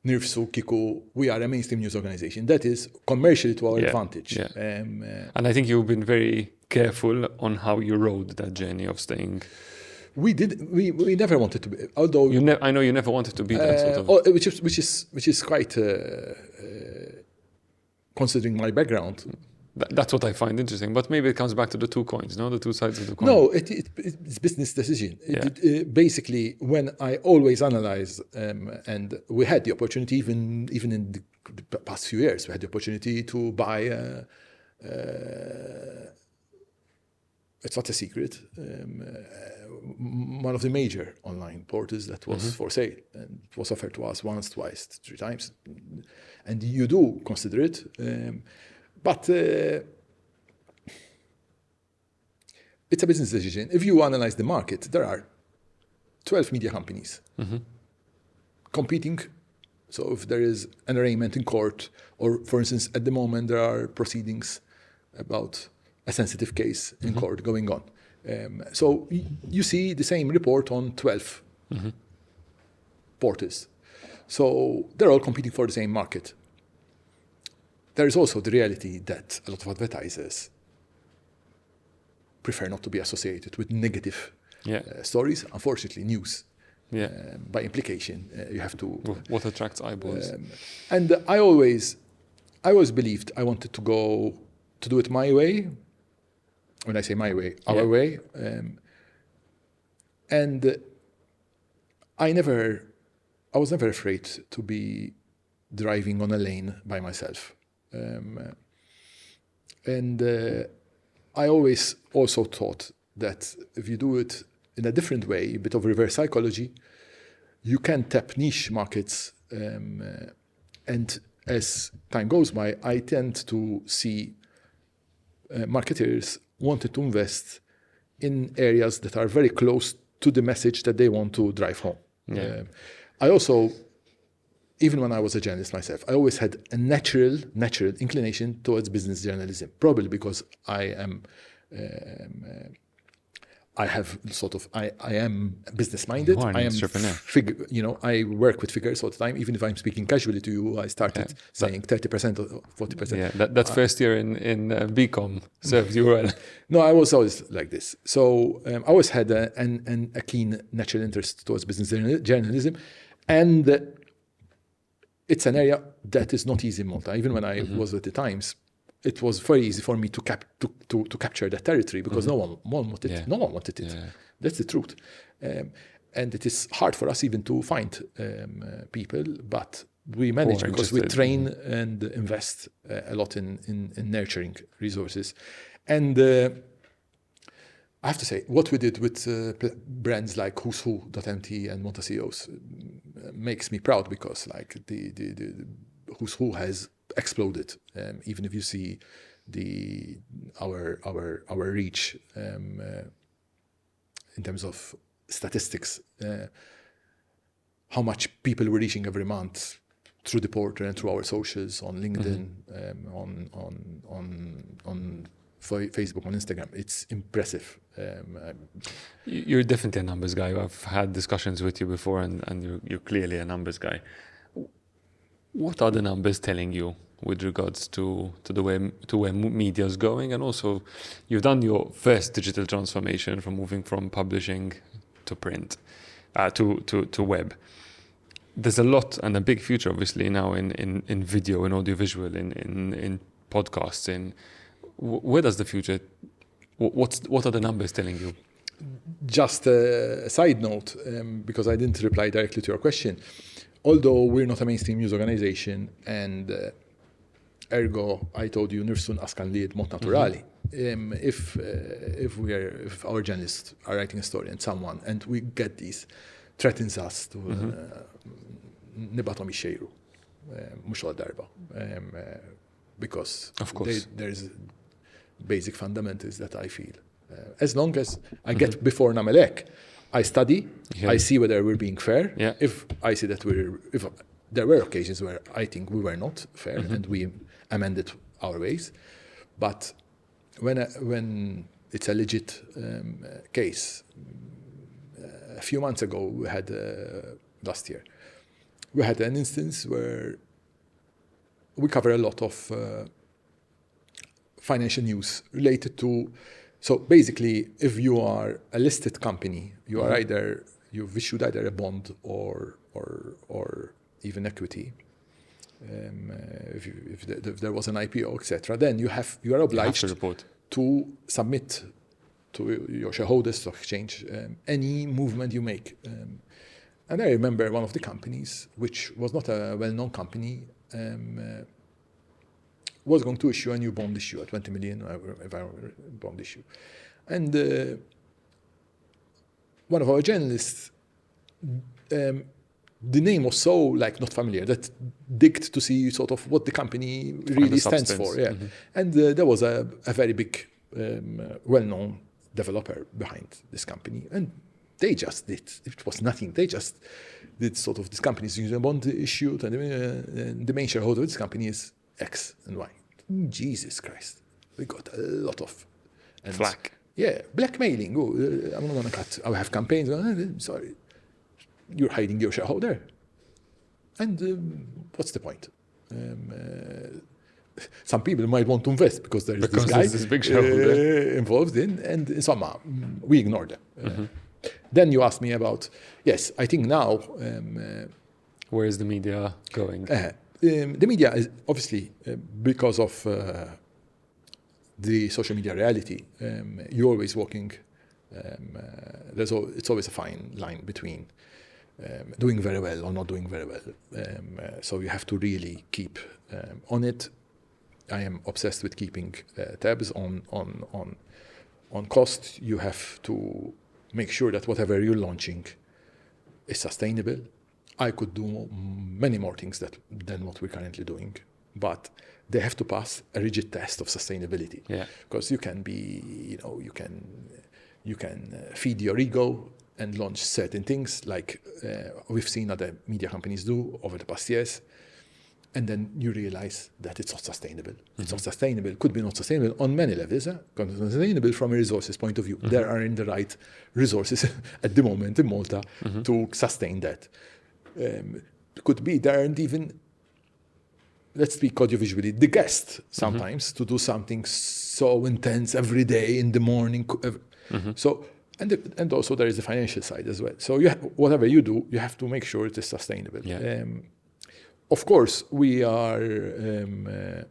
nirfsu kieku we are a mainstream news organization. That is commercially to our advantage. Yeah. And I think you've been very careful on how you rode that journey of staying? We never wanted to be, although I know you never wanted to be that sort of. Which is quite considering my background. That's what I find interesting. But maybe it comes back to the two coins, no? The two sides of the coin. No, it's business decision. Yeah. Basically, when I always analyze, and we had the opportunity, even in the past few years, we had the opportunity to buy. It's not a secret. One of the major online portals that was for sale, and it was offered to us once, twice, 3 times, and you do consider it. But it's a business decision. If you analyze the market, there are 12 media companies competing. So if there is an arraignment in court, or for instance, at the moment, there are proceedings about a sensitive case in court going on. So you see the same report on 12 portals. So they're all competing for the same market. There is also the reality that a lot of advertisers prefer not to be associated with negative stories. Unfortunately, news, by implication, you have to... What attracts eyeballs? And I always believed I wanted to do it my way. When I say my way, our way. And I was never afraid to be driving on a lane by myself. And I always also thought that if you do it in a different way, a bit of reverse psychology, you can tap niche markets. And as time goes by, I tend to see marketers wanted to invest in areas that are very close to the message that they want to drive home. I also, even when I was a journalist myself, I always had a natural inclination towards business journalism, probably because I am business-minded. I am I work with figures all the time. Even if I'm speaking casually to you, I started saying 30% or 40%. Yeah, that first year in BCom served you well. No, I was always like this. So I always had a keen natural interest towards business journalism, and it's an area that is not easy in Malta. Even when I was at the Times, it was very easy for me to capture that territory because no one wanted it. No one wanted it. Yeah. That's the truth. And it is hard for us even to find people, but we manage because we train and invest a lot in nurturing resources. And I have to say, what we did with brands like Who's Who.mt and Malta CEOs makes me proud because like the Who's Who has exploded. Even if you see our reach in terms of statistics, how much people we're reaching every month through the portal and through our socials on LinkedIn, on Facebook, on Instagram, it's impressive. You're definitely a numbers guy. I've had discussions with you before, and you're clearly a numbers guy. What are the numbers telling you with regards to where media is going? And also, you've done your first digital transformation from moving from publishing to print, to web. There's a lot and a big future, obviously, now in video, in audiovisual, in podcasts. Where does the future? What are the numbers telling you? Just a side note, because I didn't reply directly to your question. Although we're not a mainstream news organization, and ergo, I told you, nirsun askan li mod naturali. If our journalists are writing a story and we get these, threatens us to nibatom ixxejru, mux għal darba, because there's basic fundamentals that I feel. As long as I get before namelek, I study, I see whether we're being fair. Yeah. If I see that if there were occasions where I think we were not fair and we amended our ways, but when it's a legit case, a few months ago we had last year we had an instance where we cover a lot of financial news related to So basically, if you are a listed company, you are you've issued either a bond or even equity. If there was an IPO, etc., then you are obliged to submit to your shareholders, stock exchange, any movement you make. And I remember one of the companies, which was not a well-known company, was going to issue a new bond issue, a 20 million bond issue. And one of our journalists, the name was so not familiar, that digged to see sort of what the company really stands for. Yeah. Mm-hmm. And there was a very big, well-known developer behind this company. And they just did, it was nothing. They just did sort of, this company is using a bond issued, and the main shareholder of this company is X and Y. Jesus Christ. We got a lot of flack. Yeah, blackmailing. Oh, I'm not going to cut. I have campaigns. Sorry. You're hiding your shareholder. And what's the point? Some people might want to invest because there is this guy this big shareholder involved in, and somehow we ignore them. Mm-hmm. Then you asked me about, yes, I think now... where is the media going? The media is obviously, because of the social media reality, you're always walking, it's always a fine line between doing very well or not doing very well. So you have to really keep on it. I am obsessed with keeping tabs on cost. You have to make sure that whatever you're launching is sustainable. I could do many more things than what we're currently doing, but they have to pass a rigid test of sustainability. Yeah. Because you can be, you can feed your ego and launch certain things like we've seen other media companies do over the past years, and then you realize that it's not sustainable. Mm-hmm. It's not sustainable. Could be not sustainable on many levels. Could be sustainable from a resources point of view. Mm-hmm. There aren't the right resources at the moment in Malta to sustain that. Could be there aren't even, let's speak audiovisually, the guest sometimes to do something so intense every day in the morning. So, and also there is the financial side as well. So whatever you do, you have to make sure it is sustainable. Yeah. Of course, we are in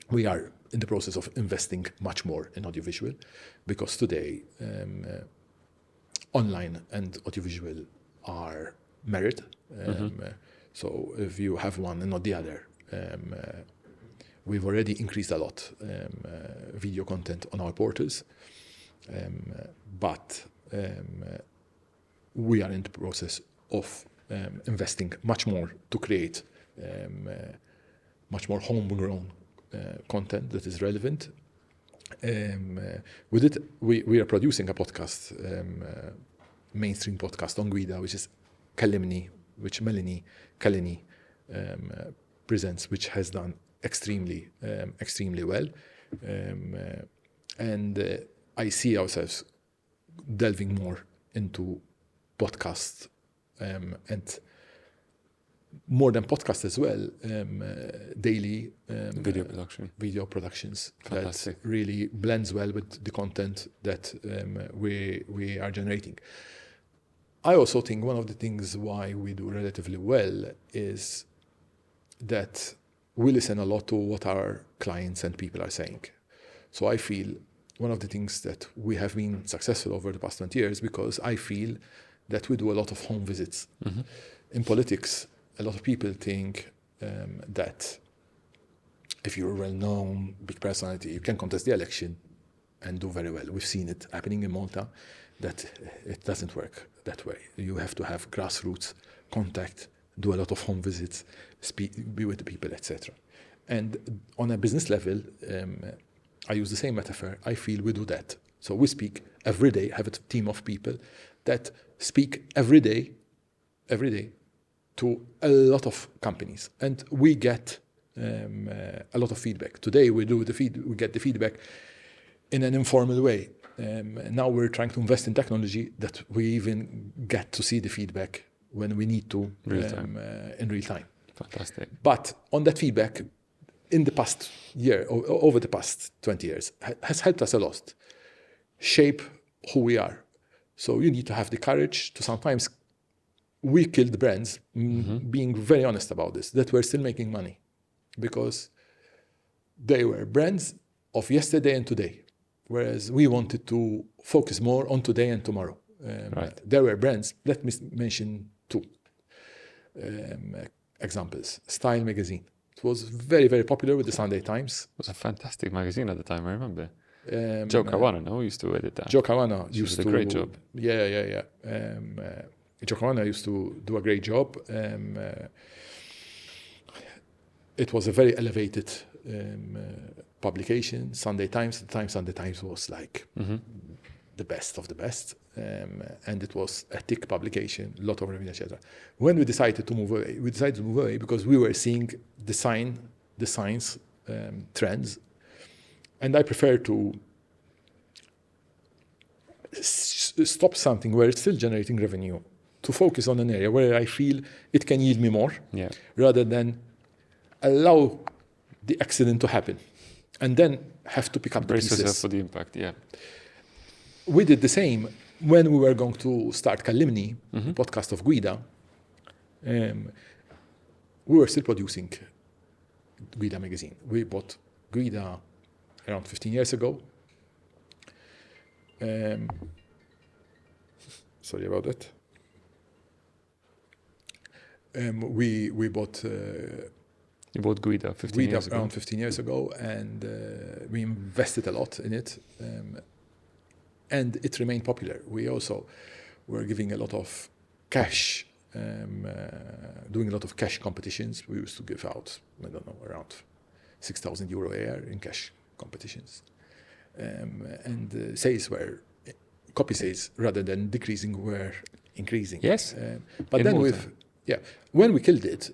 the process of investing much more in audiovisual, because today online and audiovisual are married. So if you have one and not the other, we've already increased a lot video content on our portals, but we are in the process of investing much more to create much more homegrown content that is relevant. With it, we are producing a podcast, mainstream podcast on Guida, which is Kallimni, which Melanie Kalini presents, which has done extremely well. And I see ourselves delving more into podcast and more than podcast as well, daily video productions. Fantastic. That really blends well with the content that we are generating. I also think one of the things why we do relatively well is that we listen a lot to what our clients and people are saying. So I feel one of the things that we have been successful over the past 20 years, because I feel that we do a lot of home visits. In politics, a lot of people think that if you're a well-known, big personality, you can contest the election and do very well. We've seen it happening in Malta, that it doesn't work that way. You have to have grassroots contact, do a lot of home visits, be with the people, etc. And on a business level, I use the same metaphor. I feel we do that. So we speak every day, have a team of people that speak every day to a lot of companies, and we get a lot of feedback. Today we get the feedback in an informal way. Now we're trying to invest in technology that we even get to see the feedback when we need to in real time. Fantastic. But on that feedback, in the past year, over the past 20 years, has helped us a lot. shape who we are. So you need to have the courage to sometimes we killed brands, being very honest about this, that were still making money because they were brands of yesterday and today, whereas we wanted to focus more on today and tomorrow. There were brands, let me mention two examples. Style magazine. It was very, very popular with the Sunday Times. It was a fantastic magazine at the time, I remember. Joe Caruana, used to edit that. Joe Caruana used to do a great job. Yeah. Joe Caruana used to do a great job. It was a very elevated publication. Sunday Times. Sunday Times was like the best of the best, and it was a thick publication, a lot of revenue, etc. When we decided to move away, because we were seeing the signs, trends, and I prefer to stop something where it's still generating revenue, to focus on an area where I feel it can yield me more, rather than allow the accident to happen and then have to pick up the pieces. Brace yourself for the impact, We did the same when we were going to start Callimni, the podcast of Guida. We were still producing Guida magazine. We bought Guida around 15 years ago. Sorry about that. We bought... You bought Guida 15 years ago? Around 15 years ago, and we invested a lot in it. And it remained popular. We also were giving a lot of cash, doing a lot of cash competitions. We used to give out, around 6,000 euro a year in cash competitions. And sales were, copy sales, rather than decreasing, were increasing. Yes. But then when we killed it,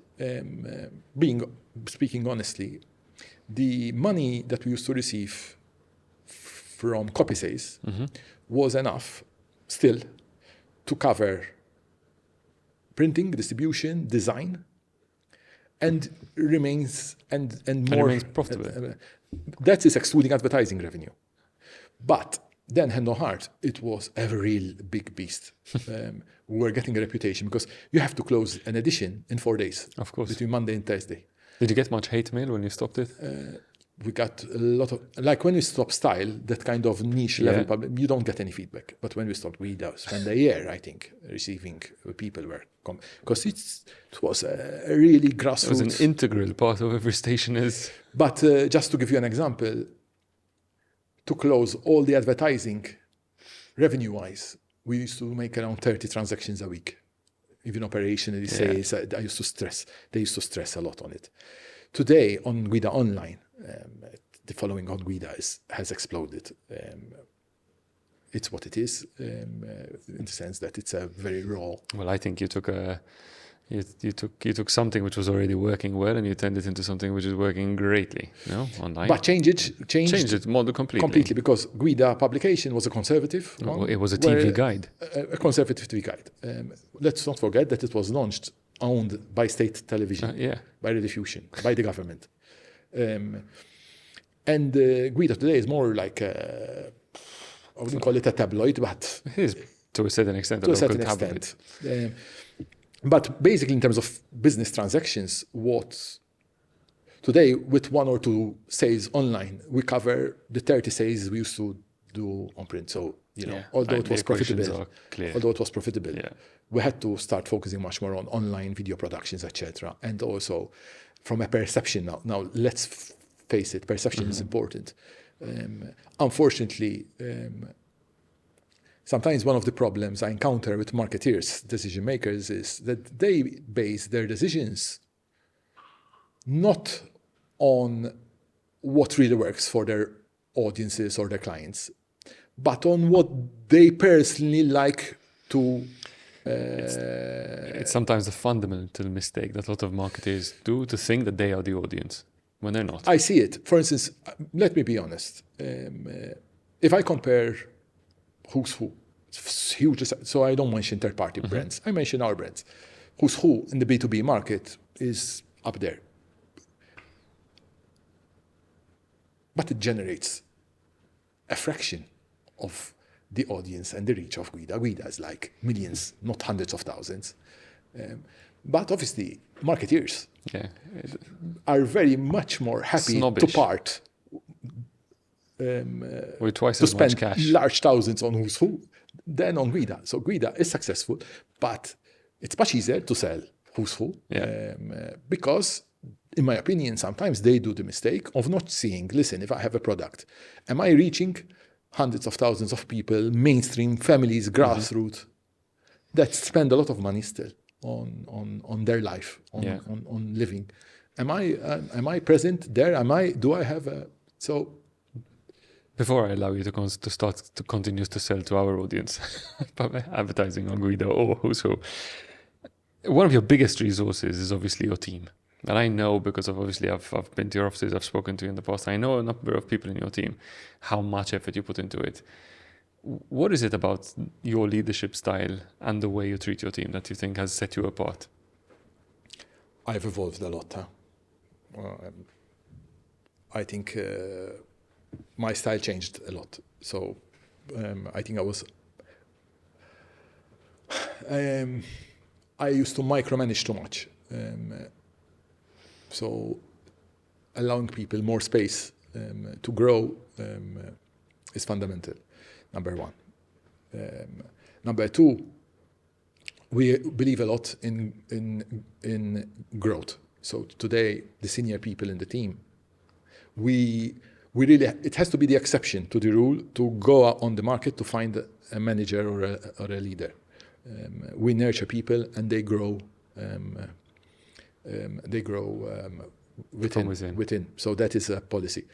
speaking honestly, the money that we used to receive from copy sales was enough still to cover printing, distribution, design, and remains profitable. That is excluding advertising revenue. But then, hand on heart, it was a real big beast. We were getting a reputation because you have to close an edition in 4 days. Of course. Between Monday and Thursday. Did you get much hate mail when you stopped it? We got a lot of, like when we stopped Style, that kind of niche level, you don't get any feedback. But when we stopped, we spent a year, I think, receiving people were, because it was a really grassroots. It was an integral part of every station is. But just to give you an example, to close all the advertising, revenue-wise, we used to make around 30 transactions a week. Even operationally, sales, they used to stress a lot on it. Today, on Guida Online, the following on Guida has exploded. It's what it is, in the sense that it's a very raw. Well, I think you took you took something which was already working well and you turned it into something which is working greatly, online. But changed it more completely. Completely, because Guida publication was a conservative one. It was a TV guide. A conservative TV guide. Let's not forget that it was owned by state television, by rediffusion, by the government. And Guida today is more like, I wouldn't call it a tabloid, but... It is, to a certain extent, a local tabloid. But basically, in terms of business transactions, today, with 1 or 2 sales online, we cover the 30 sales we used to do on print. So, although it was profitable, we had to start focusing much more on online video productions, etc. And also, from a perception now let's face it, perception is important. Unfortunately, sometimes one of the problems I encounter with marketeers, decision makers, is that they base their decisions not on what really works for their audiences or their clients, but on what they personally like to... It's sometimes a fundamental mistake that a lot of marketers do, to think that they are the audience when they're not. I see it. For instance, let me be honest. If I compare who's who, it's huge. So I don't mention third-party brands. I mention our brands. Who's who in the B2B market is up there. But it generates a fraction of the audience and the reach of Guida. Guida is like millions, not hundreds of thousands. But obviously, marketeers are very much more happy snobbish. To part with twice to as much spend cash. large thousands on who's who than on Guida. So Guida is successful, but it's much easier to sell who's who because, in my opinion, sometimes they do the mistake of not seeing, listen, if I have a product, am I reaching hundreds of thousands of people, mainstream families, grassroots, that spend a lot of money still on their life, on living. Am I present there? Do I have a, so. Before I allow you to start to continue to sell to our audience, advertising on Guido or who's who, one of your biggest resources is obviously your team. And I know, because I've been to your offices, I've spoken to you in the past, I know a number of people in your team, how much effort you put into it. What is it about your leadership style and the way you treat your team that you think has set you apart? I've evolved a lot. I think my style changed a lot. So I think I used to micromanage too much. So allowing people more space to grow is fundamental, number one. Number two, we believe a lot in growth. So today, the senior people in the team, we really, it has to be the exception to the rule to go out on the market to find a manager or a leader. We nurture people and they grow. Within. So that is a policy.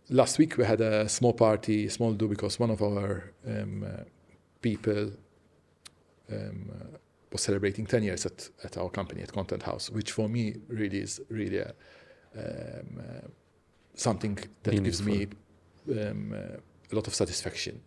Last week we had a small do, because one of our people was celebrating 10 years at our company, at Content House, which for me really is something that meaningful. gives me a lot of satisfaction.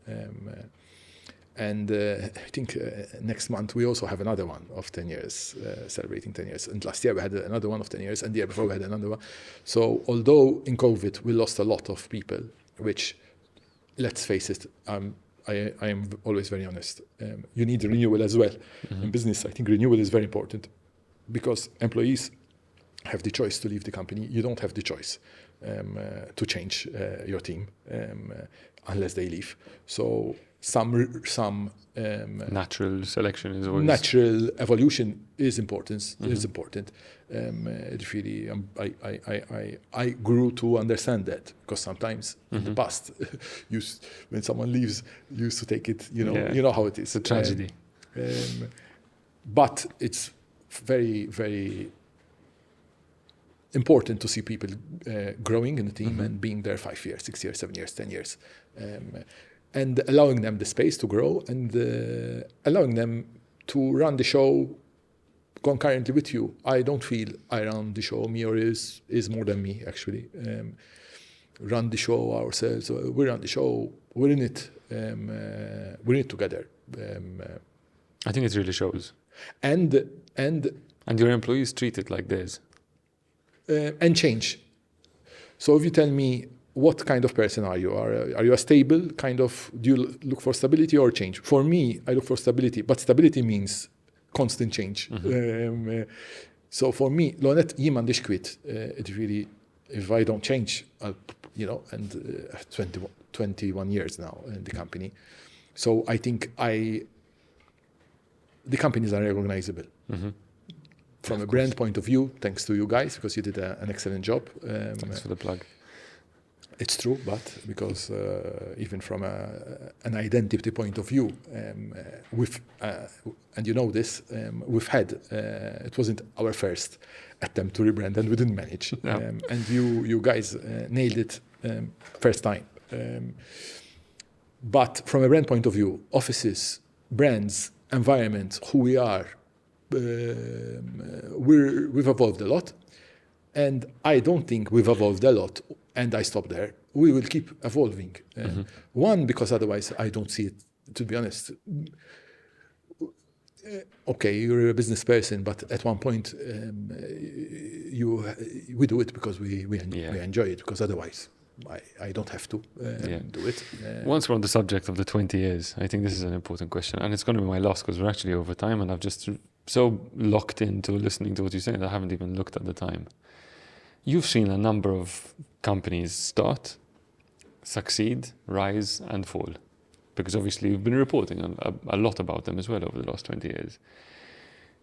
And I think next month we also have another one of 10 years, celebrating 10 years. And last year we had another one of 10 years, and the year before we had another one. So although in COVID we lost a lot of people, which, let's face it, I am always very honest. You need renewal as well. Mm-hmm. In business, I think renewal is very important, because employees have the choice to leave the company. You don't have the choice to change your team unless they leave. So some natural selection is always natural evolution is important. Mm-hmm. Is important. Really, I grew to understand that, because sometimes in the past, when someone leaves, you used to take it. You know how it is. It's a tragedy. But it's very, very important to see people growing in the team and being there 5 years, 6 years, 7 years, 10 years. And allowing them the space to grow, and allowing them to run the show concurrently with you. I don't feel I run the show. Me or is more than me, actually. Run the show ourselves. We run the show. We're in it. We're in it together. I think it really shows. And your employees treat it like this. And change. So if you tell me, what kind of person are you? Are you a stable kind of, do you look for stability or change? For me, I look for stability, but stability means constant change. So for me, lo net jimandix quit. It really, if I don't change, and 21 years now in the company. So I think the companies are recognizable. Mm-hmm. From a brand point of view, thanks to you guys, because you did an excellent job. Thanks for the plug. It's true, but because even from an identity point of view, and you know this, we've had, it wasn't our first attempt to rebrand, and we didn't manage. No. And you guys nailed it first time. But from a brand point of view, offices, brands, environment, who we are, we've evolved a lot, and I don't think we've evolved a lot and I stop there. We will keep evolving. One, because otherwise I don't see it, to be honest. Okay, you're a business person, but at one point we do it because we enjoy it, because otherwise I don't have to do it. Once we're on the subject of the 20 years, I think this is an important question, and it's going to be my last because we're actually over time, and I've just so locked into listening to what you're saying that I haven't even looked at the time. You've seen a number of companies start, succeed, rise, and fall, because obviously you've been reporting a lot about them as well over the last 20 years.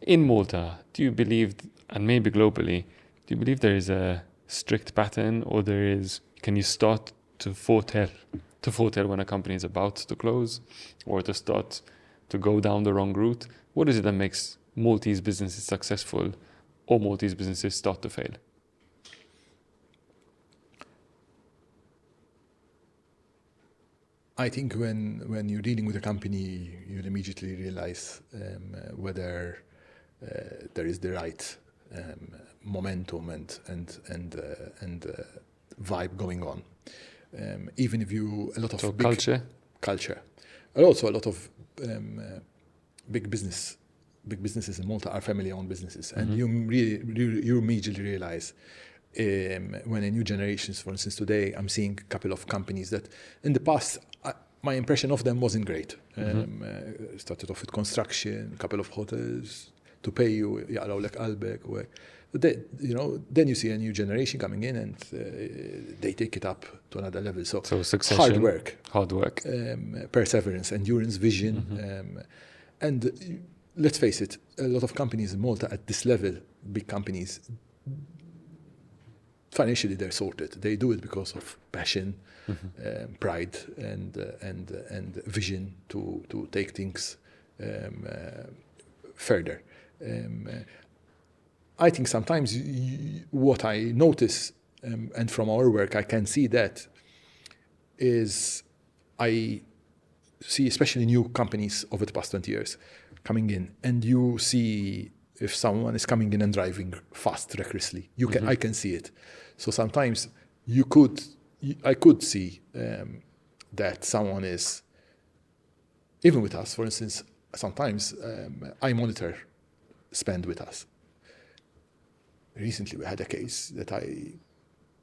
In Malta, do you believe, and maybe globally, do you believe there is a strict pattern, or can you start to foretell when a company is about to close, or to start to go down the wrong route? What is it that makes Maltese businesses successful, or Maltese businesses start to fail? I think when you're dealing with a company, you'll immediately realize whether there is the right momentum and vibe going on. Even if a lot of culture, and also a lot of big businesses in Malta are family-owned businesses, and you immediately realize when a new generations, for instance, today I'm seeing a couple of companies that in the past my impression of them wasn't great. Started off with construction, a couple of hotels to pay you, يعلو لك قلبك. Then you see a new generation coming in and they take it up to another level. So succession, hard work, perseverance, endurance, vision, and let's face it, a lot of companies in Malta at this level, big companies, financially they're sorted. They do it because of passion, pride, and vision to take things further. I think sometimes what I notice, and from our work I can see that, is I see especially new companies over the past 20 years coming in, and you see if someone is coming in and driving fast, recklessly. I can see it. So sometimes I could see that someone is, even with us, for instance, sometimes I monitor spend with us. Recently we had a case that I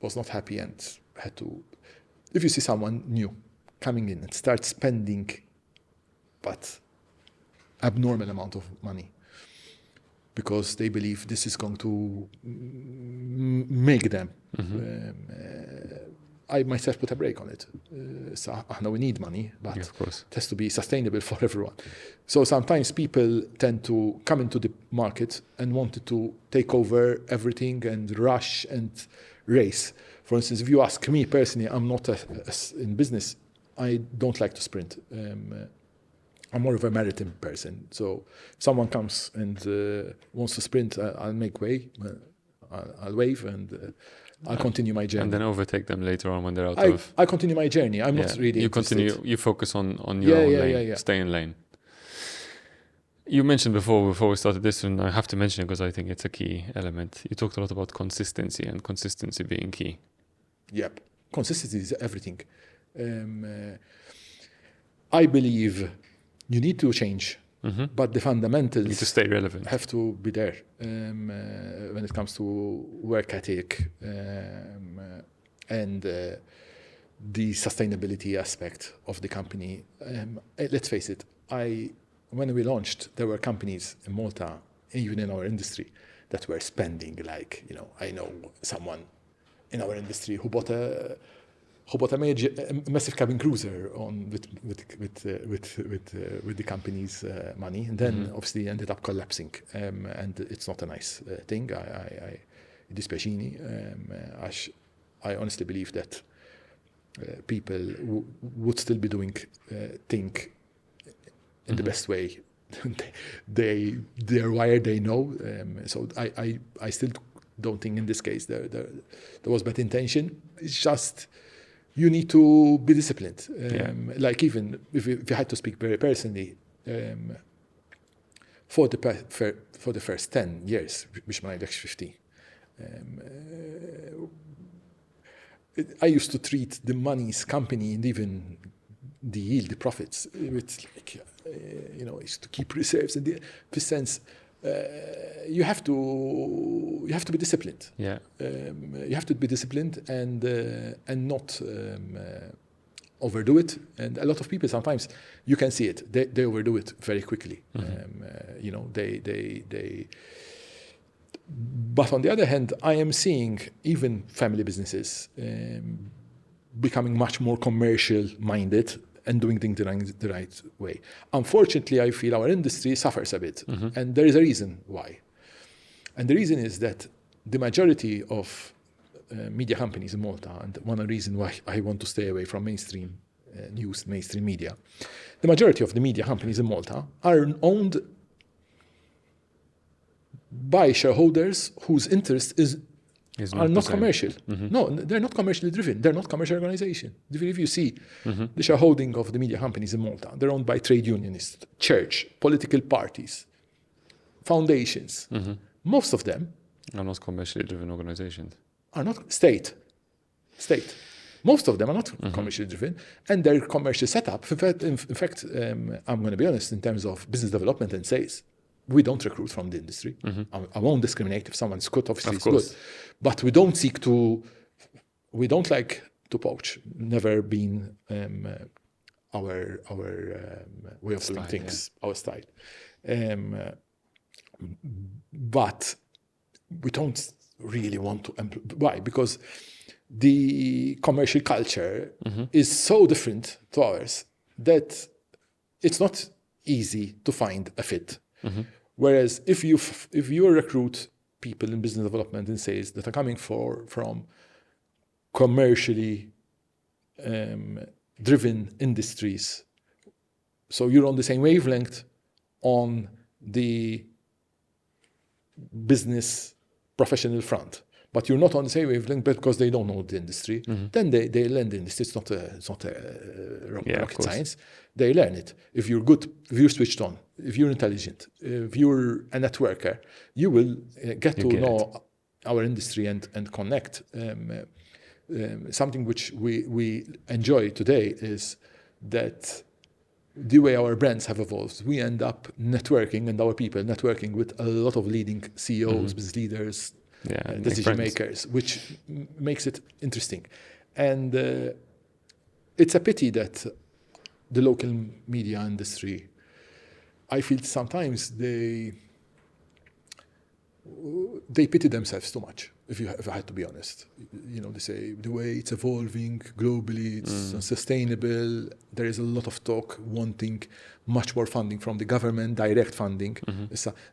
was not happy and had to, if you see someone new coming in and start spending but abnormal amount of money because they believe this is going to make them, I myself put a break on it. So I know we need money, but it has to be sustainable for everyone. So sometimes people tend to come into the market and want to take over everything and rush and race. For instance, if you ask me personally, I'm not in business. I don't like to sprint. I'm more of a marathon person. So if someone comes and wants to sprint, I'll make way. I'll wave and I'll continue my journey. And then overtake them later on when they're out I continue my journey. I'm not really interested. You focus on your own lane, stay in lane. You mentioned before we started this, and I have to mention it because I think it's a key element. You talked a lot about consistency and consistency being key. Yep. Consistency is everything. I believe you need to change, but the fundamentals need to stay relevant. Have to be there when it comes to work ethic and the sustainability aspect of the company. Let's face it, when we launched, there were companies in Malta, even in our industry, that were spending like, I know someone in our industry who bought a massive cabin cruiser with the company's money, and then obviously ended up collapsing. And it's not a nice thing. I dispiacini. I honestly believe that people would still be doing things in the best way. They're wired. They know. So I still don't think in this case there was bad intention. It's just you need to be disciplined. Like even if you had to speak very personally, for the first 10 years, which my next 50, I used to treat the money's company and even the yield, the profits, with like, I used to keep reserves. In this sense, you have to be disciplined. Yeah. You have to be disciplined and not overdo it. And a lot of people sometimes you can see it. They overdo it very quickly. They. But on the other hand, I am seeing even family businesses becoming much more commercial minded and doing things the right way. Unfortunately, I feel our industry suffers a bit, and there is a reason why. And the reason is that the majority of media companies in Malta, and one of the reasons why I want to stay away from mainstream news, mainstream media, the majority of the media companies in Malta are owned by shareholders whose interest are not commercial. No, they're not commercially driven. They're not commercial organization. If you see the shareholding of the media companies in Malta, they're owned by trade unionists, church, political parties, foundations. Most of them are not commercially driven organizations. Are not state. Most of them are not commercially driven, and their commercial setup. In fact, I'm going to be honest, in terms of business development and sales, we don't recruit from the industry. I won't discriminate if someone's good, obviously it's good. But we don't like to poach. Never been our way of doing things, our style. But we don't really want to employ. Why? Because the commercial culture is so different to ours that it's not easy to find a fit. Whereas if you recruit people in business development and sales that are coming from commercially driven industries, so you're on the same wavelength on the business professional front, but you're not on the same wavelength because they don't know the industry, then they learn the industry. It's not rocket science. They learn it. If you're good, if you're switched on, if you're intelligent, if you're a networker, you will get to know our industry and connect. Something which we enjoy today is that the way our brands have evolved, we end up networking, and our people networking with a lot of leading CEOs, business leaders, decision makers, which makes it interesting. And it's a pity that the local media industry, I feel sometimes they pity themselves too much, if I had to be honest. They say the way it's evolving globally, it's unsustainable. There is a lot of talk wanting much more funding from the government, direct funding.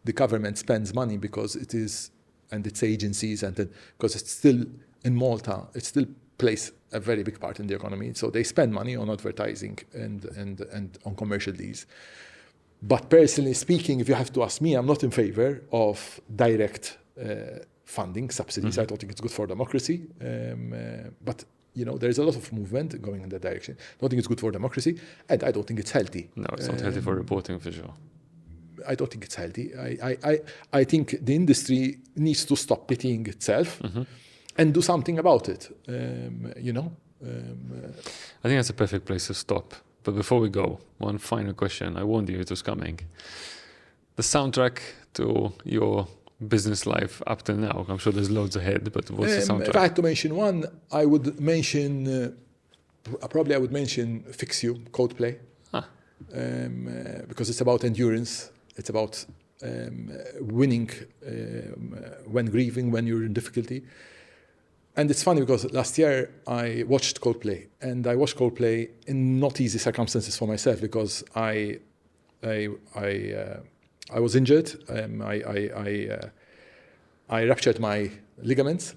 The government spends money because it is, and its agencies, and because it's still in Malta, it still plays a very big part in the economy. So they spend money on advertising and on commercial deals. But personally speaking, if you have to ask me, I'm not in favor of direct funding, subsidies. I don't think it's good for democracy. But there is a lot of movement going in that direction. I don't think it's good for democracy, and I don't think it's healthy. No, it's not healthy for reporting, for sure. I don't think it's healthy. I think the industry needs to stop pitying itself and do something about it. I think that's a perfect place to stop. But before we go, one final question. I warned you it was coming. The soundtrack to your business life up till now. I'm sure there's loads ahead, but what's the soundtrack? If I had to mention one, I would mention Fix You, Coldplay. Because it's about endurance. It's about winning when grieving, when you're in difficulty. And it's funny because last year I watched Coldplay, and I watched Coldplay in not easy circumstances for myself because I was injured. I ruptured my ligaments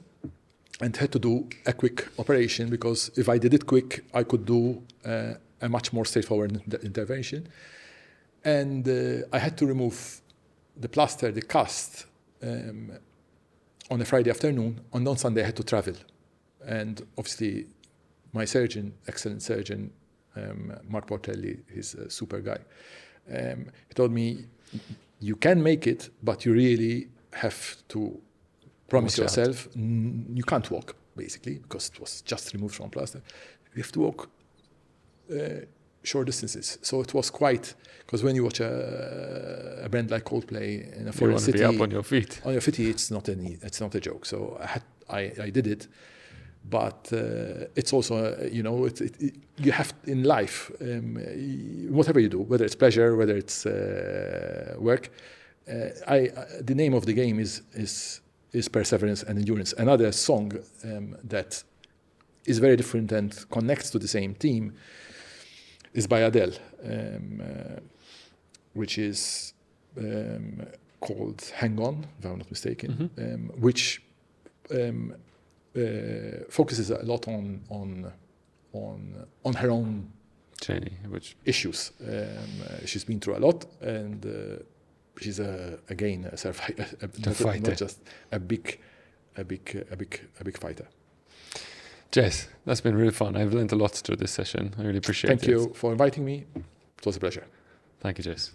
and had to do a quick operation because if I did it quick, I could do a much more straightforward intervention. And I had to remove the plaster, the cast, on a Friday afternoon. On Sunday, I had to travel. And obviously, my surgeon, excellent surgeon, Mark Portelli, he's a super guy. He told me, you can make it, but you really have to promise yourself, you can't walk, basically, because it was just removed from plaster. You have to walk short distances. So it was quite, because when you watch a band like Coldplay in a foreign city, you want to be up on your feet. On your feet, it's not a joke. So I did it, but it's also you have in life, whatever you do, whether it's pleasure, whether it's work. The name of the game is perseverance and endurance. Another song that is very different and connects to the same theme is by Adele, which is called "Hang On," if I'm not mistaken, which focuses a lot on her own journey, which issues. She's been through a lot, and she's again a survivor, not just a big fighter. Jess, that's been really fun. I've learned a lot through this session. I really appreciate it. Thank you for inviting me. It was a pleasure. Thank you, Jess.